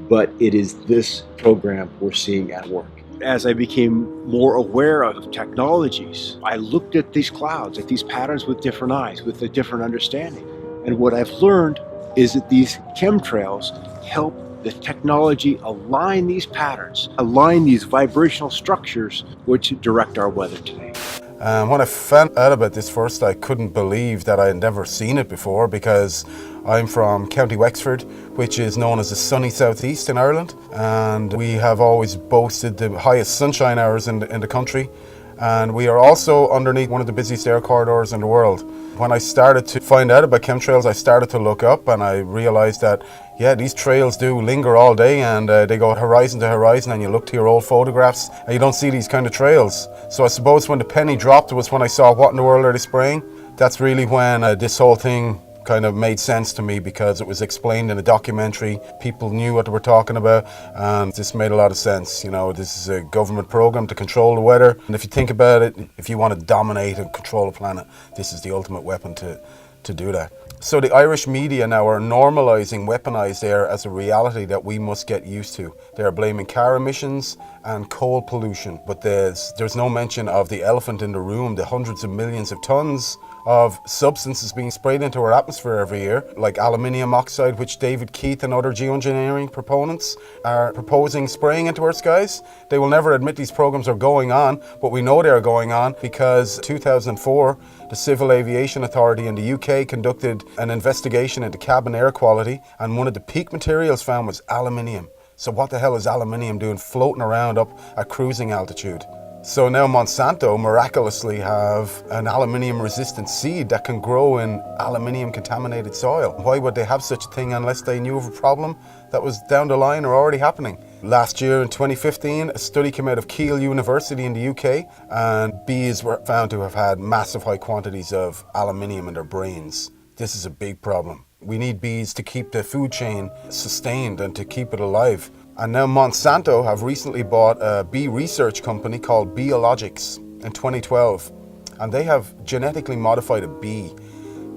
but it is this program we're seeing at work. As I became more aware of technologies, I looked at these clouds, at these patterns with different eyes, with a different understanding. And what I've learned is that these chemtrails help the technology align these patterns, align these vibrational structures which direct our weather today. When I found out about this first, I couldn't believe that I had never seen it before, because I'm from County Wexford, which is known as the sunny southeast in Ireland, and we have always boasted the highest sunshine hours in the country, and we are also underneath one of the busiest air corridors in the world. When I started to find out about chemtrails, I started to look up and I realized that, yeah, these trails do linger all day, and they go horizon to horizon, and you look to your old photographs and you don't see these kind of trails. So I suppose when the penny dropped was when I saw what in the world are they spraying. That's really when this whole thing kind of made sense to me, because it was explained in a documentary. People knew what they were talking about, and this made a lot of sense. This is a government program to control the weather, and if you think about it, if you want to dominate and control the planet, this is the ultimate weapon to do that. So the Irish media now are normalising weaponised air as a reality that we must get used to. They are blaming car emissions and coal pollution, but there's no mention of the elephant in the room, the hundreds of millions of tons of substances being sprayed into our atmosphere every year, like aluminium oxide, which David Keith and other geoengineering proponents are proposing spraying into our skies. They will never admit these programs are going on, but we know they are going on because 2004, the Civil Aviation Authority in the UK conducted an investigation into cabin air quality, and one of the peak materials found was aluminium. So what the hell is aluminium doing floating around up at cruising altitude? So now Monsanto miraculously have an aluminium-resistant seed that can grow in aluminium-contaminated soil. Why would they have such a thing unless they knew of a problem that was down the line or already happening? Last year in 2015, a study came out of Keele University in the UK, and bees were found to have had massive high quantities of aluminium in their brains. This is a big problem. We need bees to keep the food chain sustained and to keep it alive. And now Monsanto have recently bought a bee research company called Biologics in 2012. And they have genetically modified a bee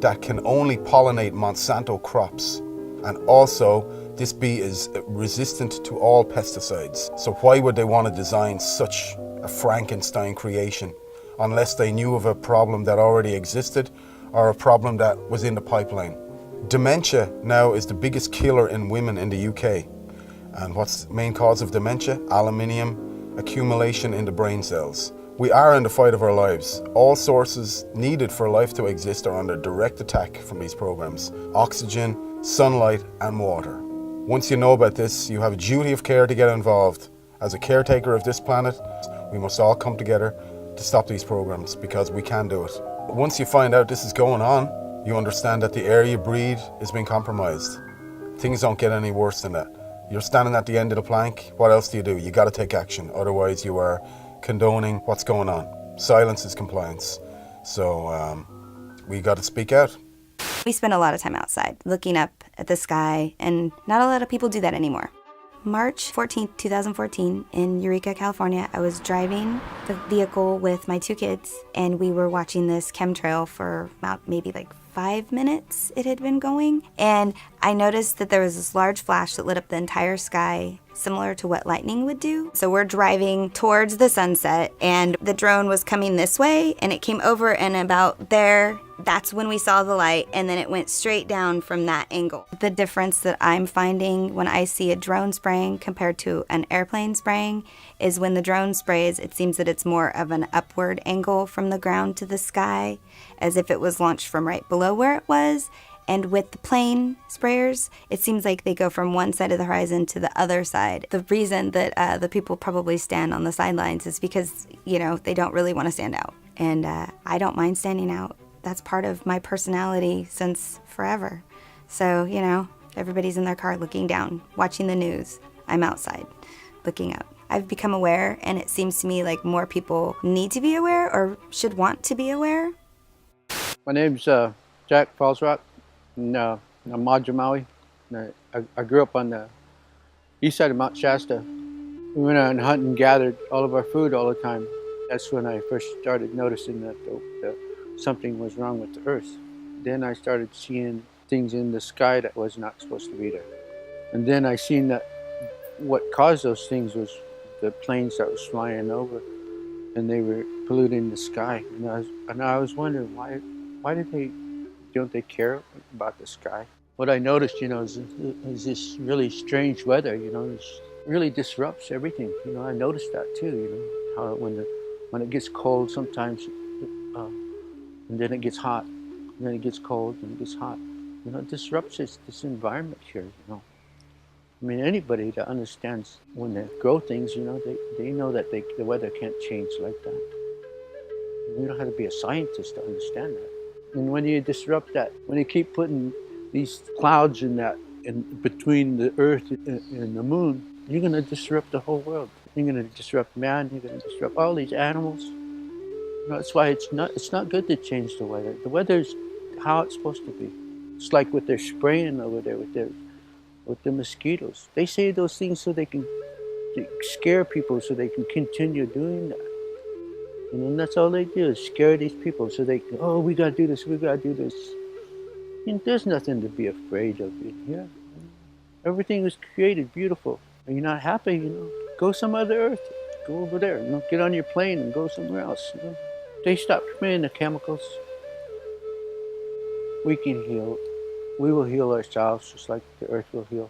that can only pollinate Monsanto crops. And also, this bee is resistant to all pesticides. So why would they want to design such a Frankenstein creation unless they knew of a problem that already existed or a problem that was in the pipeline? Dementia now is the biggest killer in women in the UK. And what's the main cause of dementia? Aluminium accumulation in the brain cells. We are in the fight of our lives. All sources needed for life to exist are under direct attack from these programs. Oxygen, sunlight, and water. Once you know about this, you have a duty of care to get involved. As a caretaker of this planet, we must all come together to stop these programs because we can do it. Once you find out this is going on, you understand that the air you breathe is being compromised. Things don't get any worse than that. You're standing at the end of the plank, what else do? You got to take action, otherwise you are condoning what's going on. Silence is compliance. So we got to speak out. We spend a lot of time outside looking up at the sky, and not a lot of people do that anymore. March 14th, 2014, in Eureka, California, I was driving the vehicle with my 2 kids, and we were watching this chemtrail for about maybe like 5 minutes it had been going. And I noticed that there was this large flash that lit up the entire sky, similar to what lightning would do. So we're driving towards the sunset, and the drone was coming this way, and it came over, and about there, that's when we saw the light, and then it went straight down from that angle. The difference that I'm finding when I see a drone spraying compared to an airplane spraying is when the drone sprays, it seems that it's more of an upward angle from the ground to the sky, as if it was launched from right below where it was. And with the plane sprayers, it seems like they go from one side of the horizon to the other side. The reason that the people probably stand on the sidelines is because, you know, they don't really want to stand out. And I don't mind standing out. That's part of my personality since forever. So, you know, everybody's in their car looking down, watching the news. I'm outside, looking up. I've become aware, and it seems to me like more people need to be aware or should want to be aware. My name's Jack Falsrock, and I'm Madra Maui. I grew up on the east side of Mount Shasta. We went out and hunted and gathered all of our food all the time. That's when I first started noticing that something was wrong with the earth. Then I started seeing things in the sky that was not supposed to be there. And then I seen that what caused those things was the planes that was flying over, and they were polluting the sky. And I was wondering why don't they care about the sky? What I noticed, you know, is this really strange weather. You know, it really disrupts everything. You know, I noticed that too. You know, how when it gets cold sometimes. And then it gets hot, and then it gets cold, and it gets hot. You know, it disrupts this environment here, you know. I mean, anybody that understands when they grow things, you know, they know that the weather can't change like that. You don't have to be a scientist to understand that. And when you disrupt that, when you keep putting these clouds in between the earth and the moon, you're going to disrupt the whole world. You're going to disrupt man, you're going to disrupt all these animals. You know, that's why it's not good to change the weather. The weather's how it's supposed to be. It's like what they're spraying over there with the mosquitoes. They say those things so they can scare people so they can continue doing that. And that's all they do is scare these people so they can, oh, we got to do this, we got to do this. And there's nothing to be afraid of in here. Everything was created beautiful. Are you not happy? You know, go some other earth. Go over there. You know, get on your plane and go somewhere else. You know? They stop spraying the chemicals. We can heal. We will heal ourselves just like the earth will heal.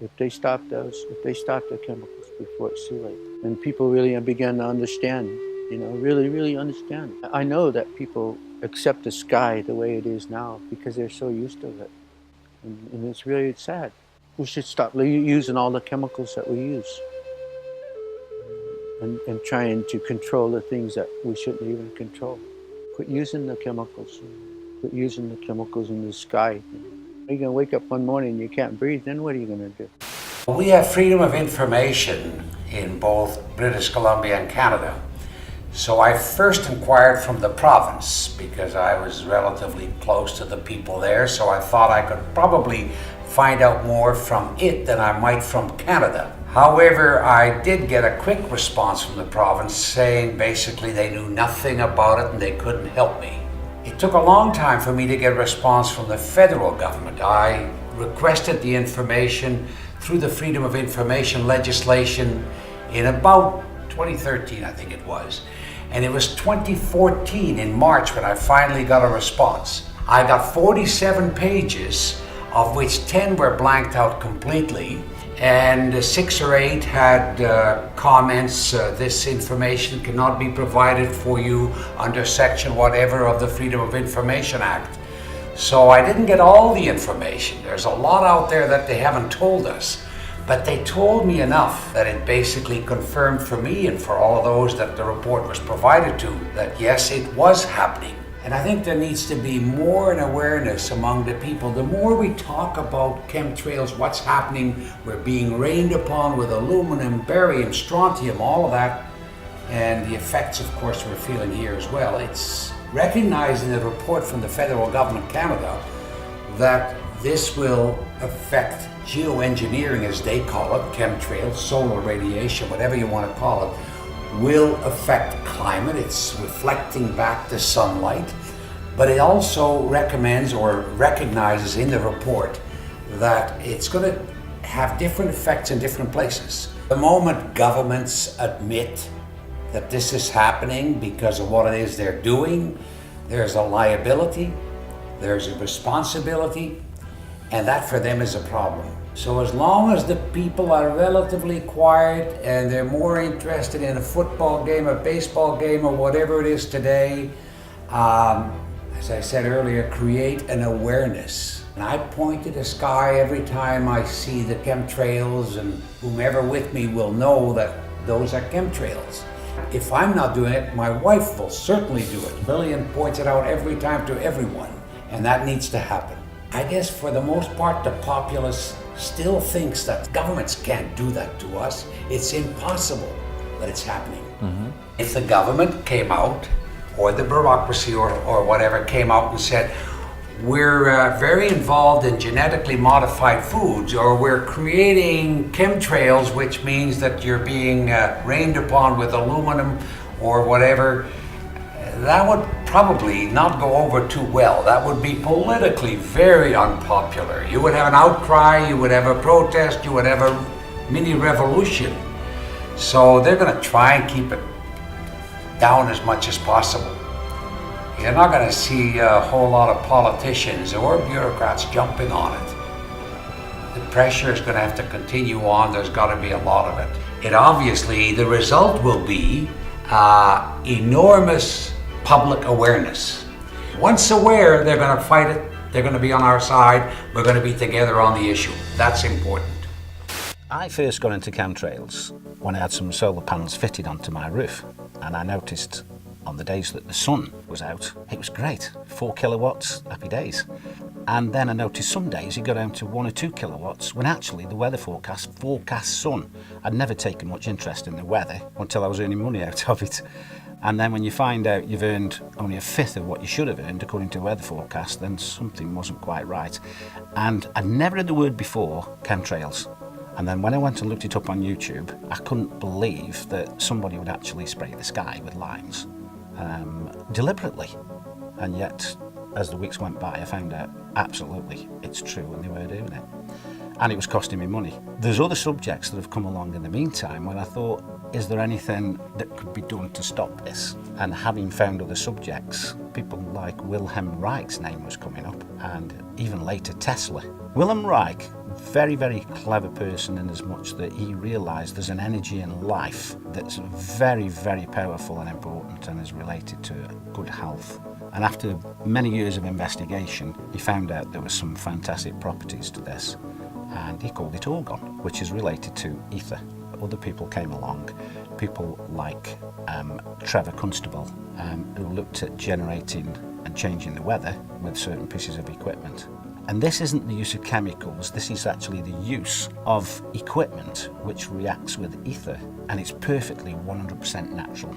If they stop the chemicals before it's too late. And people really begin to understand, you know, really, really understand. I know that people accept the sky the way it is now because they're so used to it. And it's really sad. We should stop using all the chemicals that we use. And trying to control the things that we shouldn't even control. Quit using the chemicals. Quit using the chemicals in the sky. Are you going to wake up one morning and you can't breathe? Then what are you going to do? We have freedom of information in both British Columbia and Canada. So I first inquired from the province because I was relatively close to the people there, so I thought I could probably find out more from it than I might from Canada. However, I did get a quick response from the province saying basically they knew nothing about it and they couldn't help me. It took a long time for me to get a response from the federal government. I requested the information through the Freedom of Information legislation in about 2013, I think it was. And it was 2014 in March when I finally got a response. I got 47 pages, of which 10 were blanked out completely, and 6 or 8 had comments, this information cannot be provided for you under section whatever of the Freedom of Information Act. So I didn't get all the information. There's a lot out there that they haven't told us. But they told me enough that it basically confirmed for me and for all of those that the report was provided to that yes, it was happening. And I think there needs to be more an awareness among the people. The more we talk about chemtrails, what's happening, we're being rained upon with aluminum, barium, strontium, all of that, and the effects, of course, we're feeling here as well. It's recognized in the report from the federal government of Canada that this will affect geoengineering, as they call it, chemtrails, solar radiation, whatever you want to call it, will affect climate. It's reflecting back the sunlight, but it also recommends or recognizes in the report that it's going to have different effects in different places. The moment governments admit that this is happening because of what it is they're doing, there's a liability, there's a responsibility, and that for them is a problem. So as long as the people are relatively quiet and they're more interested in a football game, a baseball game, or whatever it is today, as I said earlier, create an awareness. And I point to the sky every time I see the chemtrails, and whomever with me will know that those are chemtrails. If I'm not doing it, my wife will certainly do it. Lillian points it out every time to everyone, and that needs to happen. I guess for the most part, the populace still thinks that governments can't do that to us. It's impossible that it's happening. If the government came out, or the bureaucracy or whatever came out and said, we're very involved in genetically modified foods, or we're creating chemtrails, which means that you're being rained upon with aluminum or whatever, that would probably not go over too well. That would be politically very unpopular. You would have an outcry, you would have a protest, you would have a mini revolution. So they're going to try and keep it down as much as possible. You're not going to see a whole lot of politicians or bureaucrats jumping on it. The pressure is going to have to continue on. There's got to be a lot of it. It obviously, the result will be enormous public awareness. Once aware, they're going to fight it. They're going to be on our side. We're going to be together on the issue. That's important. I first got into chemtrails when I had some solar panels fitted onto my roof, and I noticed on the days that the sun was out, it was great, 4 kilowatts, happy days. And then I noticed some days it got down to 1 or 2 kilowatts, when actually the weather forecast sun. I'd never taken much interest in the weather until I was earning money out of it. And then when you find out you've earned only a fifth of what you should have earned according to the weather forecast, then something wasn't quite right. And I'd never heard the word before, chemtrails. And then when I went and looked it up on YouTube, I couldn't believe that somebody would actually spray the sky with lines deliberately. And yet, as the weeks went by, I found out absolutely it's true and they were doing it. And it was costing me money. There's other subjects that have come along in the meantime when I thought, is there anything that could be done to stop this? And having found other subjects, people like Wilhelm Reich's name was coming up, and even later Tesla. Wilhelm Reich, very, very clever person in as much that he realised there's an energy in life that's very, very powerful and important and is related to good health. And after many years of investigation, he found out there were some fantastic properties to this, and he called it orgon, which is related to ether. Other people came along, people like Trevor Constable, who looked at generating and changing the weather with certain pieces of equipment. And this isn't the use of chemicals, this is actually the use of equipment which reacts with ether, and it's perfectly 100% natural.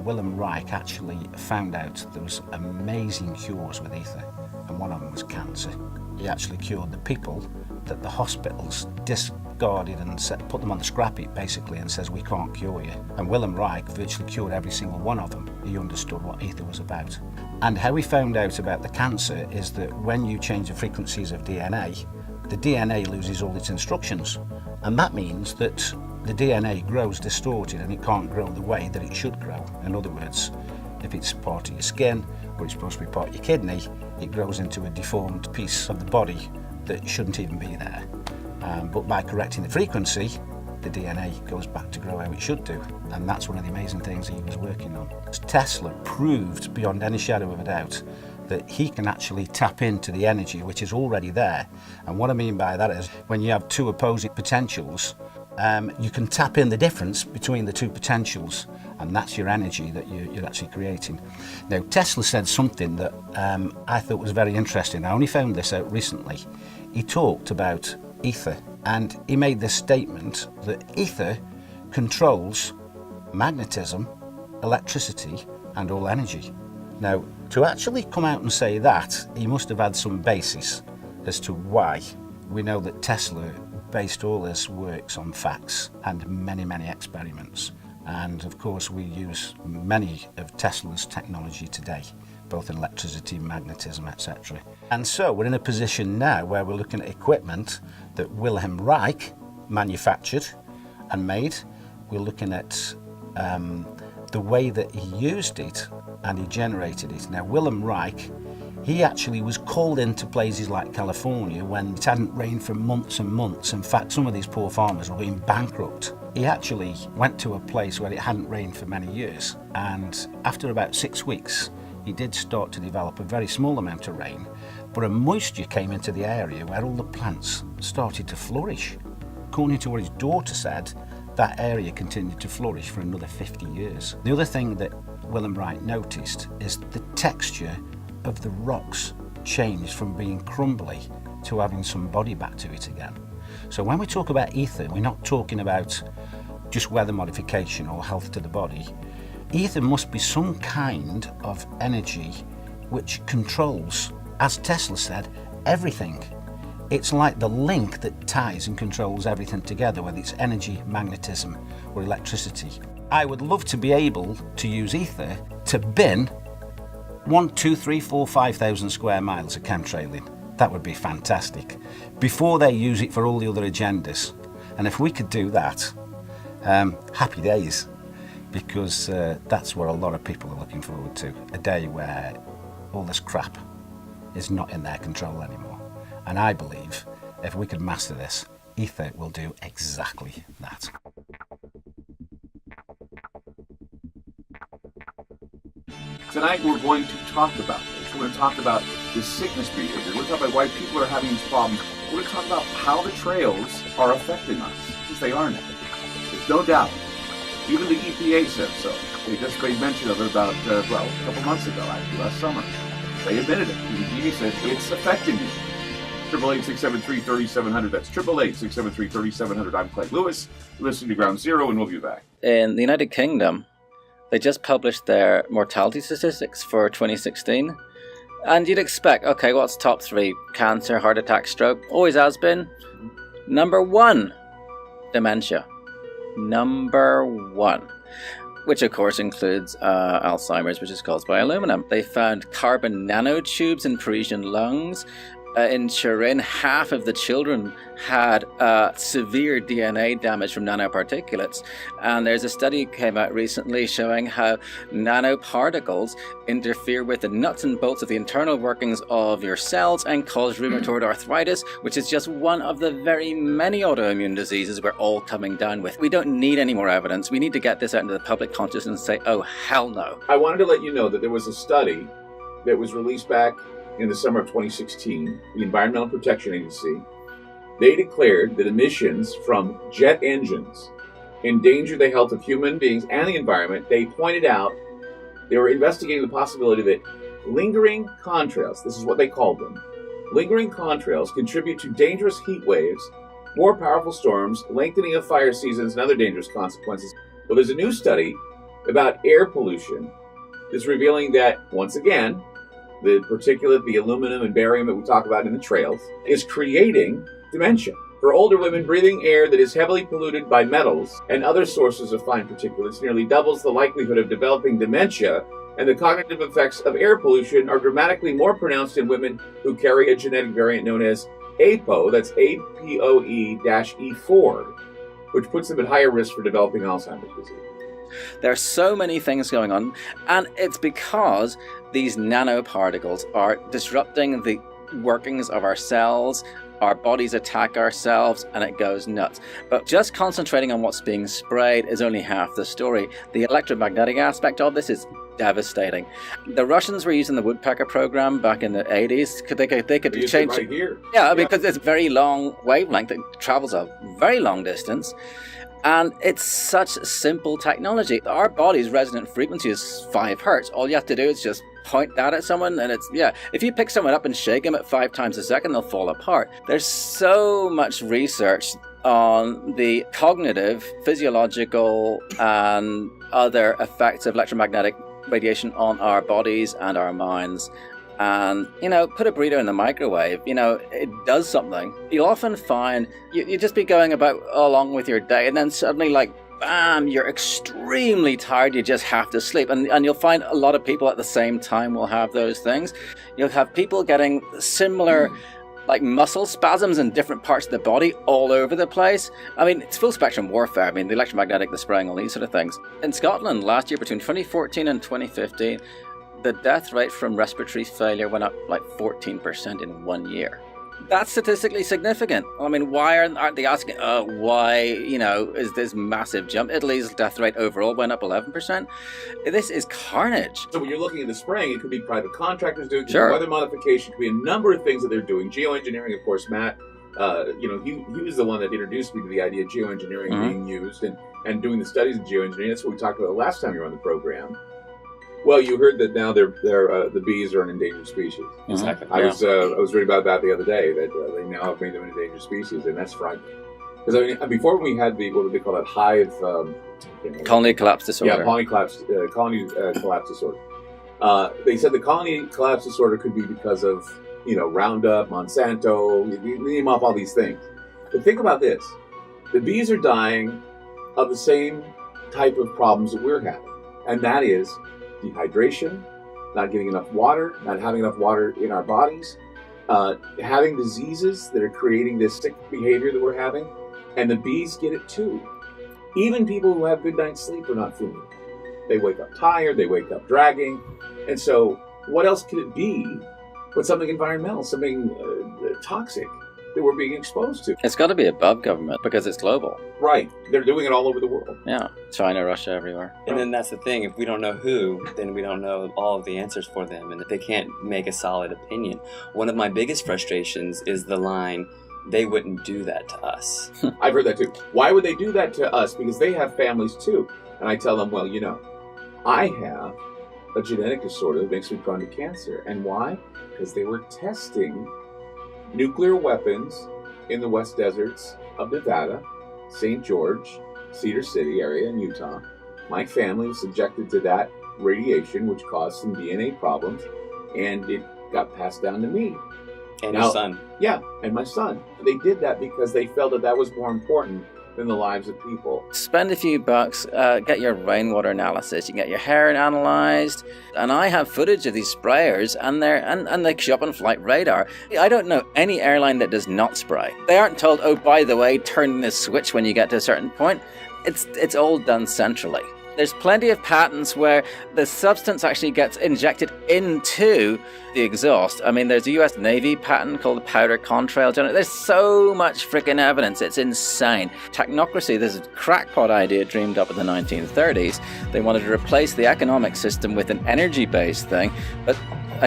Wilhelm Reich actually found out there was amazing cures with ether, and one of them was cancer. He actually cured the people that the hospitals discarded and put them on the scrap heap basically and says, we can't cure you. And Wilhelm Reich virtually cured every single one of them. He understood what ether was about. And how he found out about the cancer is that when you change the frequencies of DNA, the DNA loses all its instructions. And that means that the DNA grows distorted and it can't grow the way that it should grow. In other words, if it's part of your skin or it's supposed to be part of your kidney, it grows into a deformed piece of the body that shouldn't even be there. But by correcting the frequency, the DNA goes back to grow how it should do. And that's one of the amazing things he was working on. Tesla proved beyond any shadow of a doubt that he can actually tap into the energy which is already there. And what I mean by that is when you have two opposing potentials, you can tap in the difference between the two potentials, and that's your energy that you're actually creating. Now, Tesla said something that I thought was very interesting. I only found this out recently. He talked about ether, and he made this statement that ether controls magnetism, electricity, and all energy. Now, to actually come out and say that, he must have had some basis as to why. We know that Tesla based all his works on facts and many, many experiments. And of course, we use many of Tesla's technology today, both in electricity, magnetism, etc. And so we're in a position now where we're looking at equipment that Wilhelm Reich manufactured and made. We're looking at the way that he used it and he generated it. Now, Wilhelm Reich, he actually was called into places like California when it hadn't rained for months and months. In fact, some of these poor farmers were going bankrupt. He actually went to a place where it hadn't rained for many years, and after about 6 weeks, he did start to develop a very small amount of rain, but a moisture came into the area where all the plants started to flourish. According to what his daughter said, that area continued to flourish for another 50 years. The other thing that Wilhelm Reich noticed is the texture of the rocks changed from being crumbly to having some body back to it again. So when we talk about ether, we're not talking about just weather modification or health to the body. Ether must be some kind of energy which controls, as Tesla said, everything. It's like the link that ties and controls everything together, whether it's energy, magnetism, or electricity. I would love to be able to use ether to bin 1, 2, 3, 4, 5,000 square miles of chemtrailing. That would be fantastic, before they use it for all the other agendas. And if we could do that, happy days, because that's what a lot of people are looking forward to, a day where all this crap is not in their control anymore. And I believe if we could master this, ether will do exactly that. Tonight we're going to talk about this. We're going to talk about the sickness behavior. We're going to talk about why people are having these problems. We're going to talk about how the trails are affecting us, because they are now. There's no doubt. Even the EPA said so. They just made mention of it about, a couple months ago, actually, last summer. They admitted it. The EPA said it's affecting you. 888-673-3700. That's 888-673-3700. I'm Clay Lewis. You're listening to Ground Zero, and we'll be back. In the United Kingdom, they just published their mortality statistics for 2016. And you'd expect, okay, what's top 3? Cancer, heart attack, stroke. Always has been. Number 1, dementia. Number 1. Which of course includes Alzheimer's, which is caused by aluminum. They found carbon nanotubes in Parisian lungs. In Turin, half of the children had severe DNA damage from nanoparticulates. And there's a study that came out recently showing how nanoparticles interfere with the nuts and bolts of the internal workings of your cells and cause rheumatoid arthritis, which is just one of the very many autoimmune diseases we're all coming down with. We don't need any more evidence. We need to get this out into the public consciousness and say, oh, hell no. I wanted to let you know that there was a study that was released back in the summer of 2016, the Environmental Protection Agency. They declared that emissions from jet engines endanger the health of human beings and the environment. They pointed out they were investigating the possibility that lingering contrails, this is what they called them, lingering contrails contribute to dangerous heat waves, more powerful storms, lengthening of fire seasons, and other dangerous consequences. Well, there's a new study about air pollution that's revealing that, once again, the particulate, the aluminum and barium that we talk about in the trails, is creating dementia. For older women, breathing air that is heavily polluted by metals and other sources of fine particulates nearly doubles the likelihood of developing dementia, and the cognitive effects of air pollution are dramatically more pronounced in women who carry a genetic variant known as APOE, that's APOE-E4, which puts them at higher risk for developing Alzheimer's disease. There are so many things going on, and it's because these nanoparticles are disrupting the workings of our cells. Our bodies attack ourselves, and it goes nuts. But just concentrating on what's being sprayed is only half the story. The electromagnetic aspect of this is devastating. The Russians were using the woodpecker program back in the 80s. They could change right here. Yeah, because it's very long wavelength. It travels a very long distance. And it's such simple technology. Our body's resonant frequency is 5 hertz. All you have to do is just point that at someone, and if you pick someone up and shake them at 5 times a second, they'll fall apart. There's so much research on the cognitive, physiological, and other effects of electromagnetic radiation on our bodies and our minds. And, put a burrito in the microwave, it does something. You'll often find you just be going about along with your day, and then suddenly, bam, you're extremely tired, you just have to sleep. And you'll find a lot of people at the same time will have those things. You'll have people getting similar muscle spasms in different parts of the body all over the place. I mean, it's full spectrum warfare. The electromagnetic, the spraying, all these sort of things. In Scotland last year, between 2014 and 2015, the death rate from respiratory failure went up 14% in 1 year. That's statistically significant. Why aren't they asking, why, is this massive jump? Italy's death rate overall went up 11%. This is carnage. So when you're looking at the spraying, it could be private contractors doing it, Sure. Weather modification, it could be a number of things that they're doing. Geoengineering, of course, Matt, he was the one that introduced me to the idea of geoengineering being used and doing the studies of geoengineering. That's what we talked about the last time you were on the program. Well, you heard that now the bees are an endangered species. Exactly. I was reading about that the other day, that they now have made them an endangered species, and that's frightening. Because before we had what did they call that, hive colony collapse disorder. Yeah, colony collapse disorder. They said the colony collapse disorder could be because of Roundup, Monsanto. You name off all these things. But think about this: the bees are dying of the same type of problems that we're having, and that is dehydration, not getting enough water, not having enough water in our bodies, having diseases that are creating this sick behavior that we're having, and the bees get it too. Even people who have good night's sleep are not feeling it. They wake up tired, they wake up dragging, and so what else could it be but something environmental, something toxic that we're being exposed to? It's got to be above government because it's global. Right. They're doing it all over the world. Yeah. China, Russia, everywhere. And then that's the thing. If we don't know who, then we don't know all of the answers for them, and they can't make a solid opinion. One of my biggest frustrations is the line, "They wouldn't do that to us." I've heard that too. Why would they do that to us? Because they have families too. And I tell them, well, I have a genetic disorder that makes me prone to cancer. And why? Because they were testing nuclear weapons in the West Deserts of Nevada, St. George, Cedar City area in Utah. My family was subjected to that radiation, which caused some DNA problems, and it got passed down to me. And your son. Yeah, and my son. They did that because they felt that was more important than the lives of people. Spend a few bucks, get your rainwater analysis, you can get your hair analyzed, and I have footage of these sprayers, and they show up on flight radar. I don't know any airline that does not spray. They aren't told, oh, by the way, turn this switch when you get to a certain point. It's all done centrally. There's plenty of patents where the substance actually gets injected into the exhaust. There's a US Navy patent called the powder contrail generator. There's so much freaking evidence. It's insane. Technocracy, this is a crackpot idea dreamed up in the 1930s. They wanted to replace the economic system with an energy-based thing. But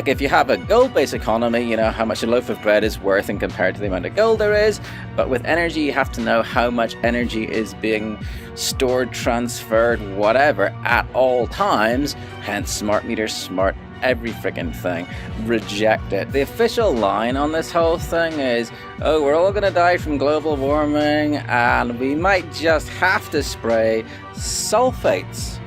if you have a gold-based economy, you know how much a loaf of bread is worth and compared to the amount of gold there is. But with energy, you have to know how much energy is being stored, transferred, whatever, at all times. Hence, smart meters, smart every freaking thing, reject it. The official line on this whole thing is, oh, we're all gonna die from global warming and we might just have to spray sulfates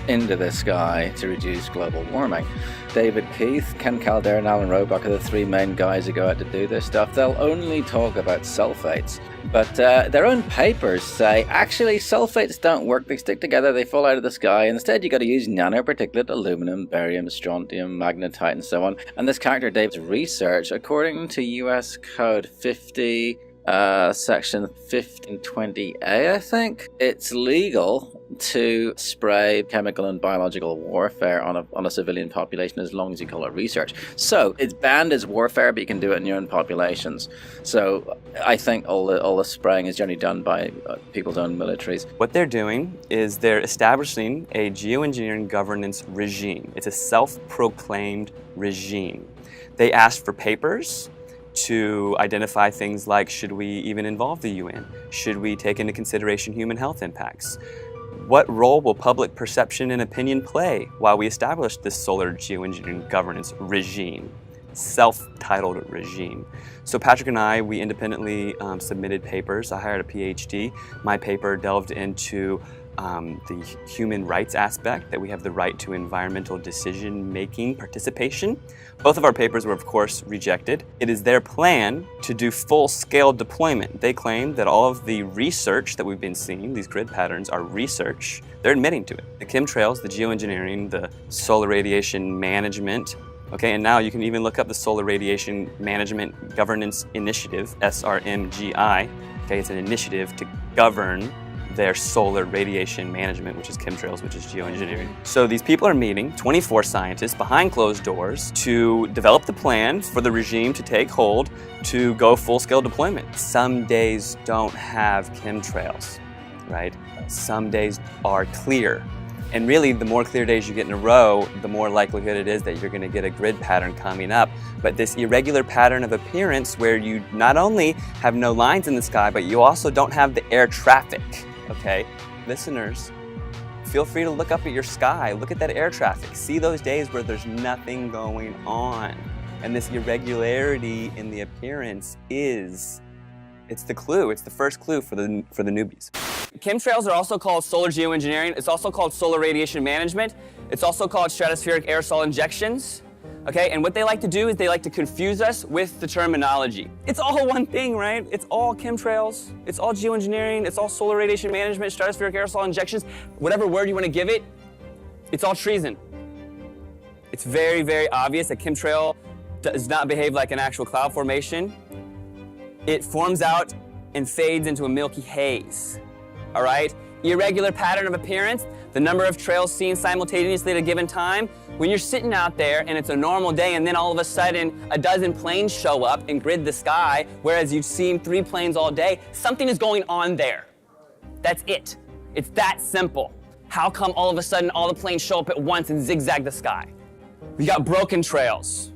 into the sky to reduce global warming. David Keith, Ken Caldeira and Alan Roebuck are the three main guys who go out to do this stuff. They'll only talk about sulfates. But their own papers say, actually, sulfates don't work. They stick together, they fall out of the sky. Instead, you got to use nanoparticulate aluminum, barium, strontium, magnetite, and so on. And this character Dave's research, according to US Code 50, Section 1520A, I think, it's legal to spray chemical and biological warfare on a civilian population as long as you call it research. So it's banned as warfare, but you can do it in your own populations. So I think all the spraying is generally done by people's own militaries. What they're doing is they're establishing a geoengineering governance regime. It's a self-proclaimed regime. They asked for papers to identify things like, should we even involve the UN? Should we take into consideration human health impacts? What role will public perception and opinion play while we establish this solar geoengineering governance regime, self-titled regime? So Patrick and I, we independently submitted papers. I hired a PhD. My paper delved into the human rights aspect, that we have the right to environmental decision-making participation. Both of our papers were, of course, rejected. It is their plan to do full-scale deployment. They claim that all of the research that we've been seeing, these grid patterns, are research. They're admitting to it. The chemtrails, the geoengineering, the solar radiation management, okay, and now you can even look up the Solar Radiation Management Governance Initiative, SRMGI. Okay, it's an initiative to govern their solar radiation management, which is chemtrails, which is geoengineering. So these people are meeting, 24 scientists behind closed doors, to develop the plan for the regime to take hold to go full-scale deployment. Some days don't have chemtrails, right? Some days are clear. And really, the more clear days you get in a row, the more likelihood it is that you're gonna get a grid pattern coming up. But this irregular pattern of appearance where you not only have no lines in the sky, but you also don't have the air traffic. Okay, listeners, feel free to look up at your sky, look at that air traffic, see those days where there's nothing going on. And this irregularity in the appearance it's the clue, it's the first clue for the newbies. Chemtrails are also called solar geoengineering, it's also called solar radiation management, it's also called stratospheric aerosol injections. Okay, and what they like to do is they like to confuse us with the terminology. It's all one thing, right? It's all chemtrails, it's all geoengineering, it's all solar radiation management, stratospheric aerosol injections, whatever word you want to give it, it's all treason. It's very, very obvious that chemtrail does not behave like an actual cloud formation. It forms out and fades into a milky haze, all right? Irregular pattern of appearance, the number of trails seen simultaneously at a given time. When you're sitting out there and it's a normal day and then all of a sudden a dozen planes show up and grid the sky, whereas you've seen 3 planes all day, something is going on there. That's it. It's that simple. How come all of a sudden all the planes show up at once and zigzag the sky? We got broken trails,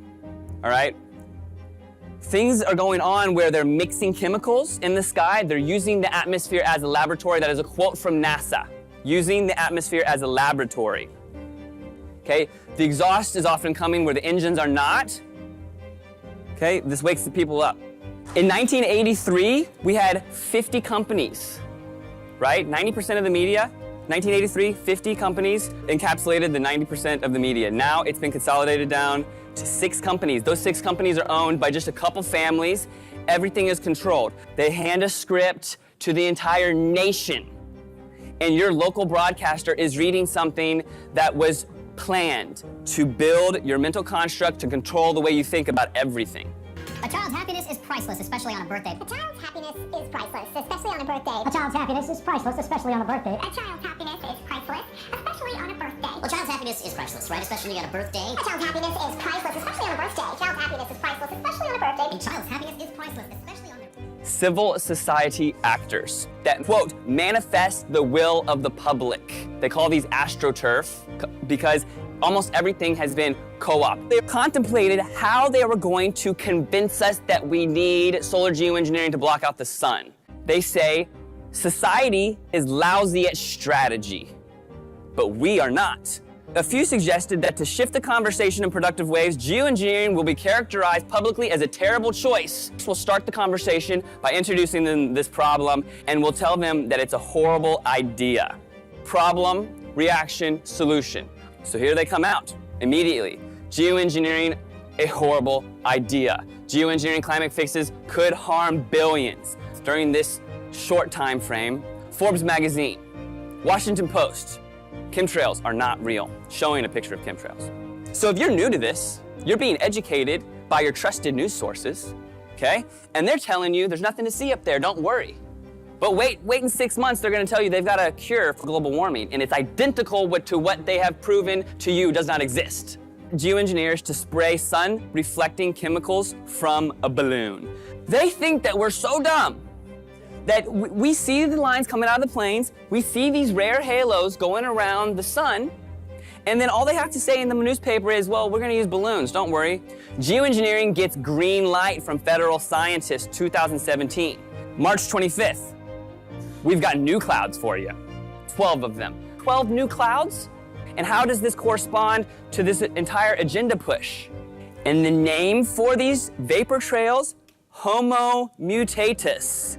all right? Things are going on where they're mixing chemicals in the sky. They're using the atmosphere as a laboratory. That is a quote from NASA. Using the atmosphere as a laboratory. Okay, the exhaust is often coming where the engines are not. Okay, this wakes the people up. In 1983, we had 50 companies, right? 90% of the media. 1983, 50 companies encapsulated the 90% of the media. Now it's been consolidated down to 6 companies. Those 6 companies are owned by just a couple families. Everything is controlled. They hand a script to the entire nation. And your local broadcaster is reading something that was planned to build your mental construct to control the way you think about everything. A child's happiness is priceless, especially on a birthday. A child's happiness is priceless, especially on a birthday. A child's happiness is priceless, especially on a birthday. A child's happiness is priceless, especially on a birthday. A child's happiness is priceless, right? Especially on a birthday. A child's happiness is priceless, especially on a birthday. A child's happiness is priceless, especially on a birthday. A child's happiness is priceless, especially on their Civil society actors that, quote, manifest the will of the public. They call these astroturf because almost everything has been co-opted. They contemplated how they were going to convince us that we need solar geoengineering to block out the sun. They say society is lousy at strategy, but we are not. A few suggested that to shift the conversation in productive ways, geoengineering will be characterized publicly as a terrible choice. We'll start the conversation by introducing them this problem, and we'll tell them that it's a horrible idea. Problem, reaction, solution. So here they come out immediately. Geoengineering, a horrible idea. Geoengineering climate fixes could harm billions. During this short time frame, Forbes magazine, Washington Post, chemtrails are not real, showing a picture of chemtrails. So if you're new to this, you're being educated by your trusted news sources, okay? And they're telling you there's nothing to see up there, don't worry. But wait in 6 months, they're gonna tell you they've got a cure for global warming, and it's identical to what they have proven to you does not exist. Geoengineers to spray sun-reflecting chemicals from a balloon. They think that we're so dumb that we see the lines coming out of the planes, we see these rare halos going around the sun, and then all they have to say in the newspaper is, well, we're gonna use balloons, don't worry. Geoengineering gets green light from federal scientists, 2017. March 25th, we've got new clouds for you, 12 of them. 12 new clouds? And how does this correspond to this entire agenda push? And the name for these vapor trails, Homo mutatus,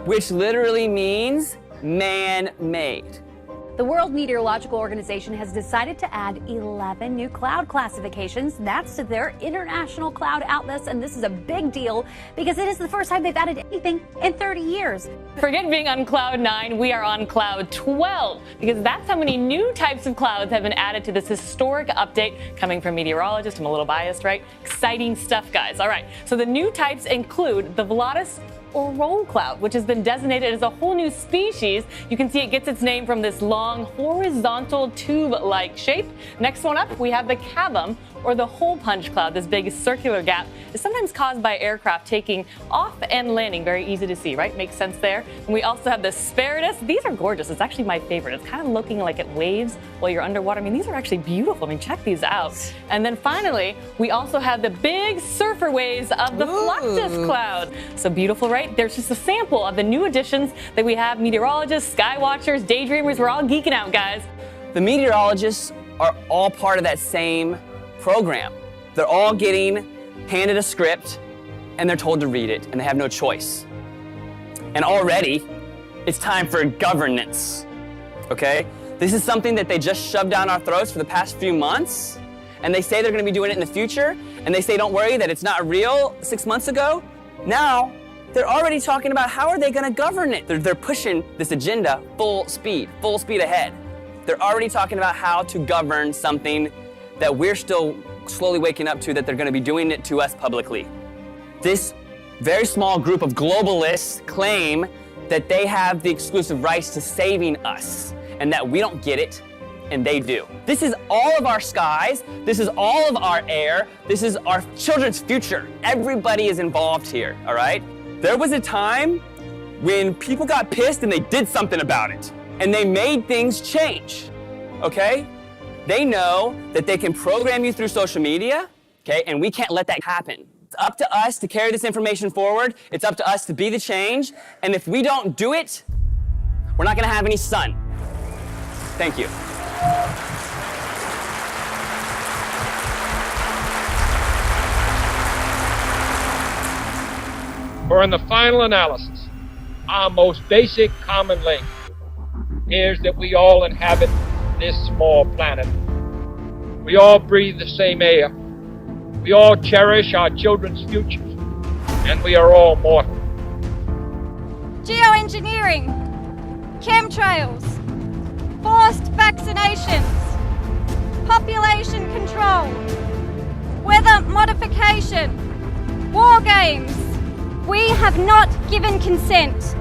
which literally means man-made. The World Meteorological Organization has decided to add 11 new cloud classifications. That's to their international cloud atlas, and this is a big deal because it is the first time they've added anything in 30 years. Forget being on cloud 9, we are on cloud 12 because that's how many new types of clouds have been added to this historic update coming from meteorologists. I'm a little biased, right? Exciting stuff, guys. All right, so the new types include the Volatus or roll cloud, which has been designated as a whole new species. You can see it gets its name from this long horizontal tube-like shape. Next one up, we have the Cavum, or the hole punch cloud. This big circular gap is sometimes caused by aircraft taking off and landing. Very easy to see, right? Makes sense there. And we also have the Spiritus. These are gorgeous. It's actually my favorite. It's kind of looking like it waves while you're underwater. I mean, these are actually beautiful. I mean, check these out. And then finally, we also have the big surfer waves of the Fluctus cloud. So beautiful, right? There's just a sample of the new additions that we have. Meteorologists, sky watchers, daydreamers, we're all geeking out, guys. The meteorologists are all part of that same program. They're all getting handed a script and they're told to read it and they have no choice. And already it's time for governance, okay? This is something that they just shoved down our throats for the past few months, and they say they're gonna be doing it in the future, and they say don't worry that it's not real 6 months ago. Now they're already talking about how are they gonna govern it. They're pushing this agenda full speed ahead. They're already talking about how to govern something that we're still slowly waking up to, that they're gonna be doing it to us publicly. This very small group of globalists claim that they have the exclusive rights to saving us and that we don't get it and they do. This is all of our skies, this is all of our air, this is our children's future. Everybody is involved here, all right? There was a time when people got pissed and they did something about it and they made things change, okay? They know that they can program you through social media, okay, and we can't let that happen. It's up to us to carry this information forward. It's up to us to be the change. And if we don't do it, we're not gonna have any sun. Thank you. For in the final analysis, our most basic common link is that we all inhabit this small planet. We all breathe the same air. We all cherish our children's futures, and we are all mortal. Geoengineering, chemtrails, forced vaccinations, population control, weather modification, war games. We have not given consent.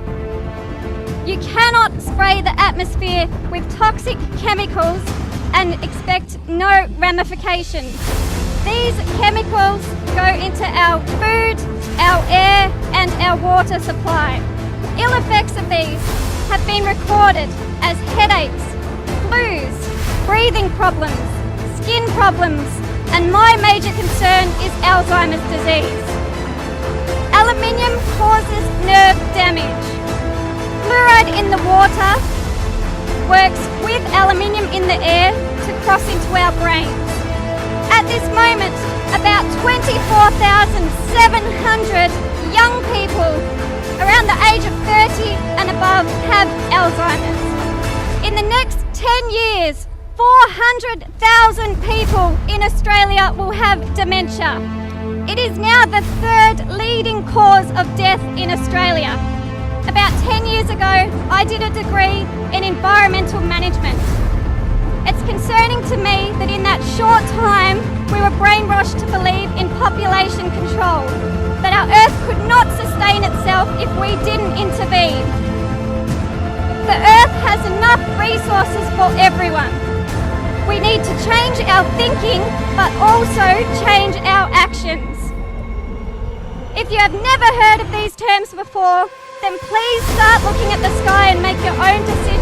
You cannot spray the atmosphere with toxic chemicals and expect no ramifications. These chemicals go into our food, our air, and our water supply. Ill effects of these have been recorded as headaches, flus, breathing problems, skin problems, and my major concern is Alzheimer's disease. Aluminium causes nerve damage. Fluoride in the water works with aluminium in the air to cross into our brains. At this moment, about 24,700 young people around the age of 30 and above have Alzheimer's. In the next 10 years, 400,000 people in Australia will have dementia. It is now the third leading cause of death in Australia. About 10 years ago, I did a degree in environmental management. It's concerning to me that in that short time, we were brainwashed to believe in population control, that our Earth could not sustain itself if we didn't intervene. The Earth has enough resources for everyone. We need to change our thinking, but also change our actions. If you have never heard of these terms before, then please start looking at the sky and make your own decisions.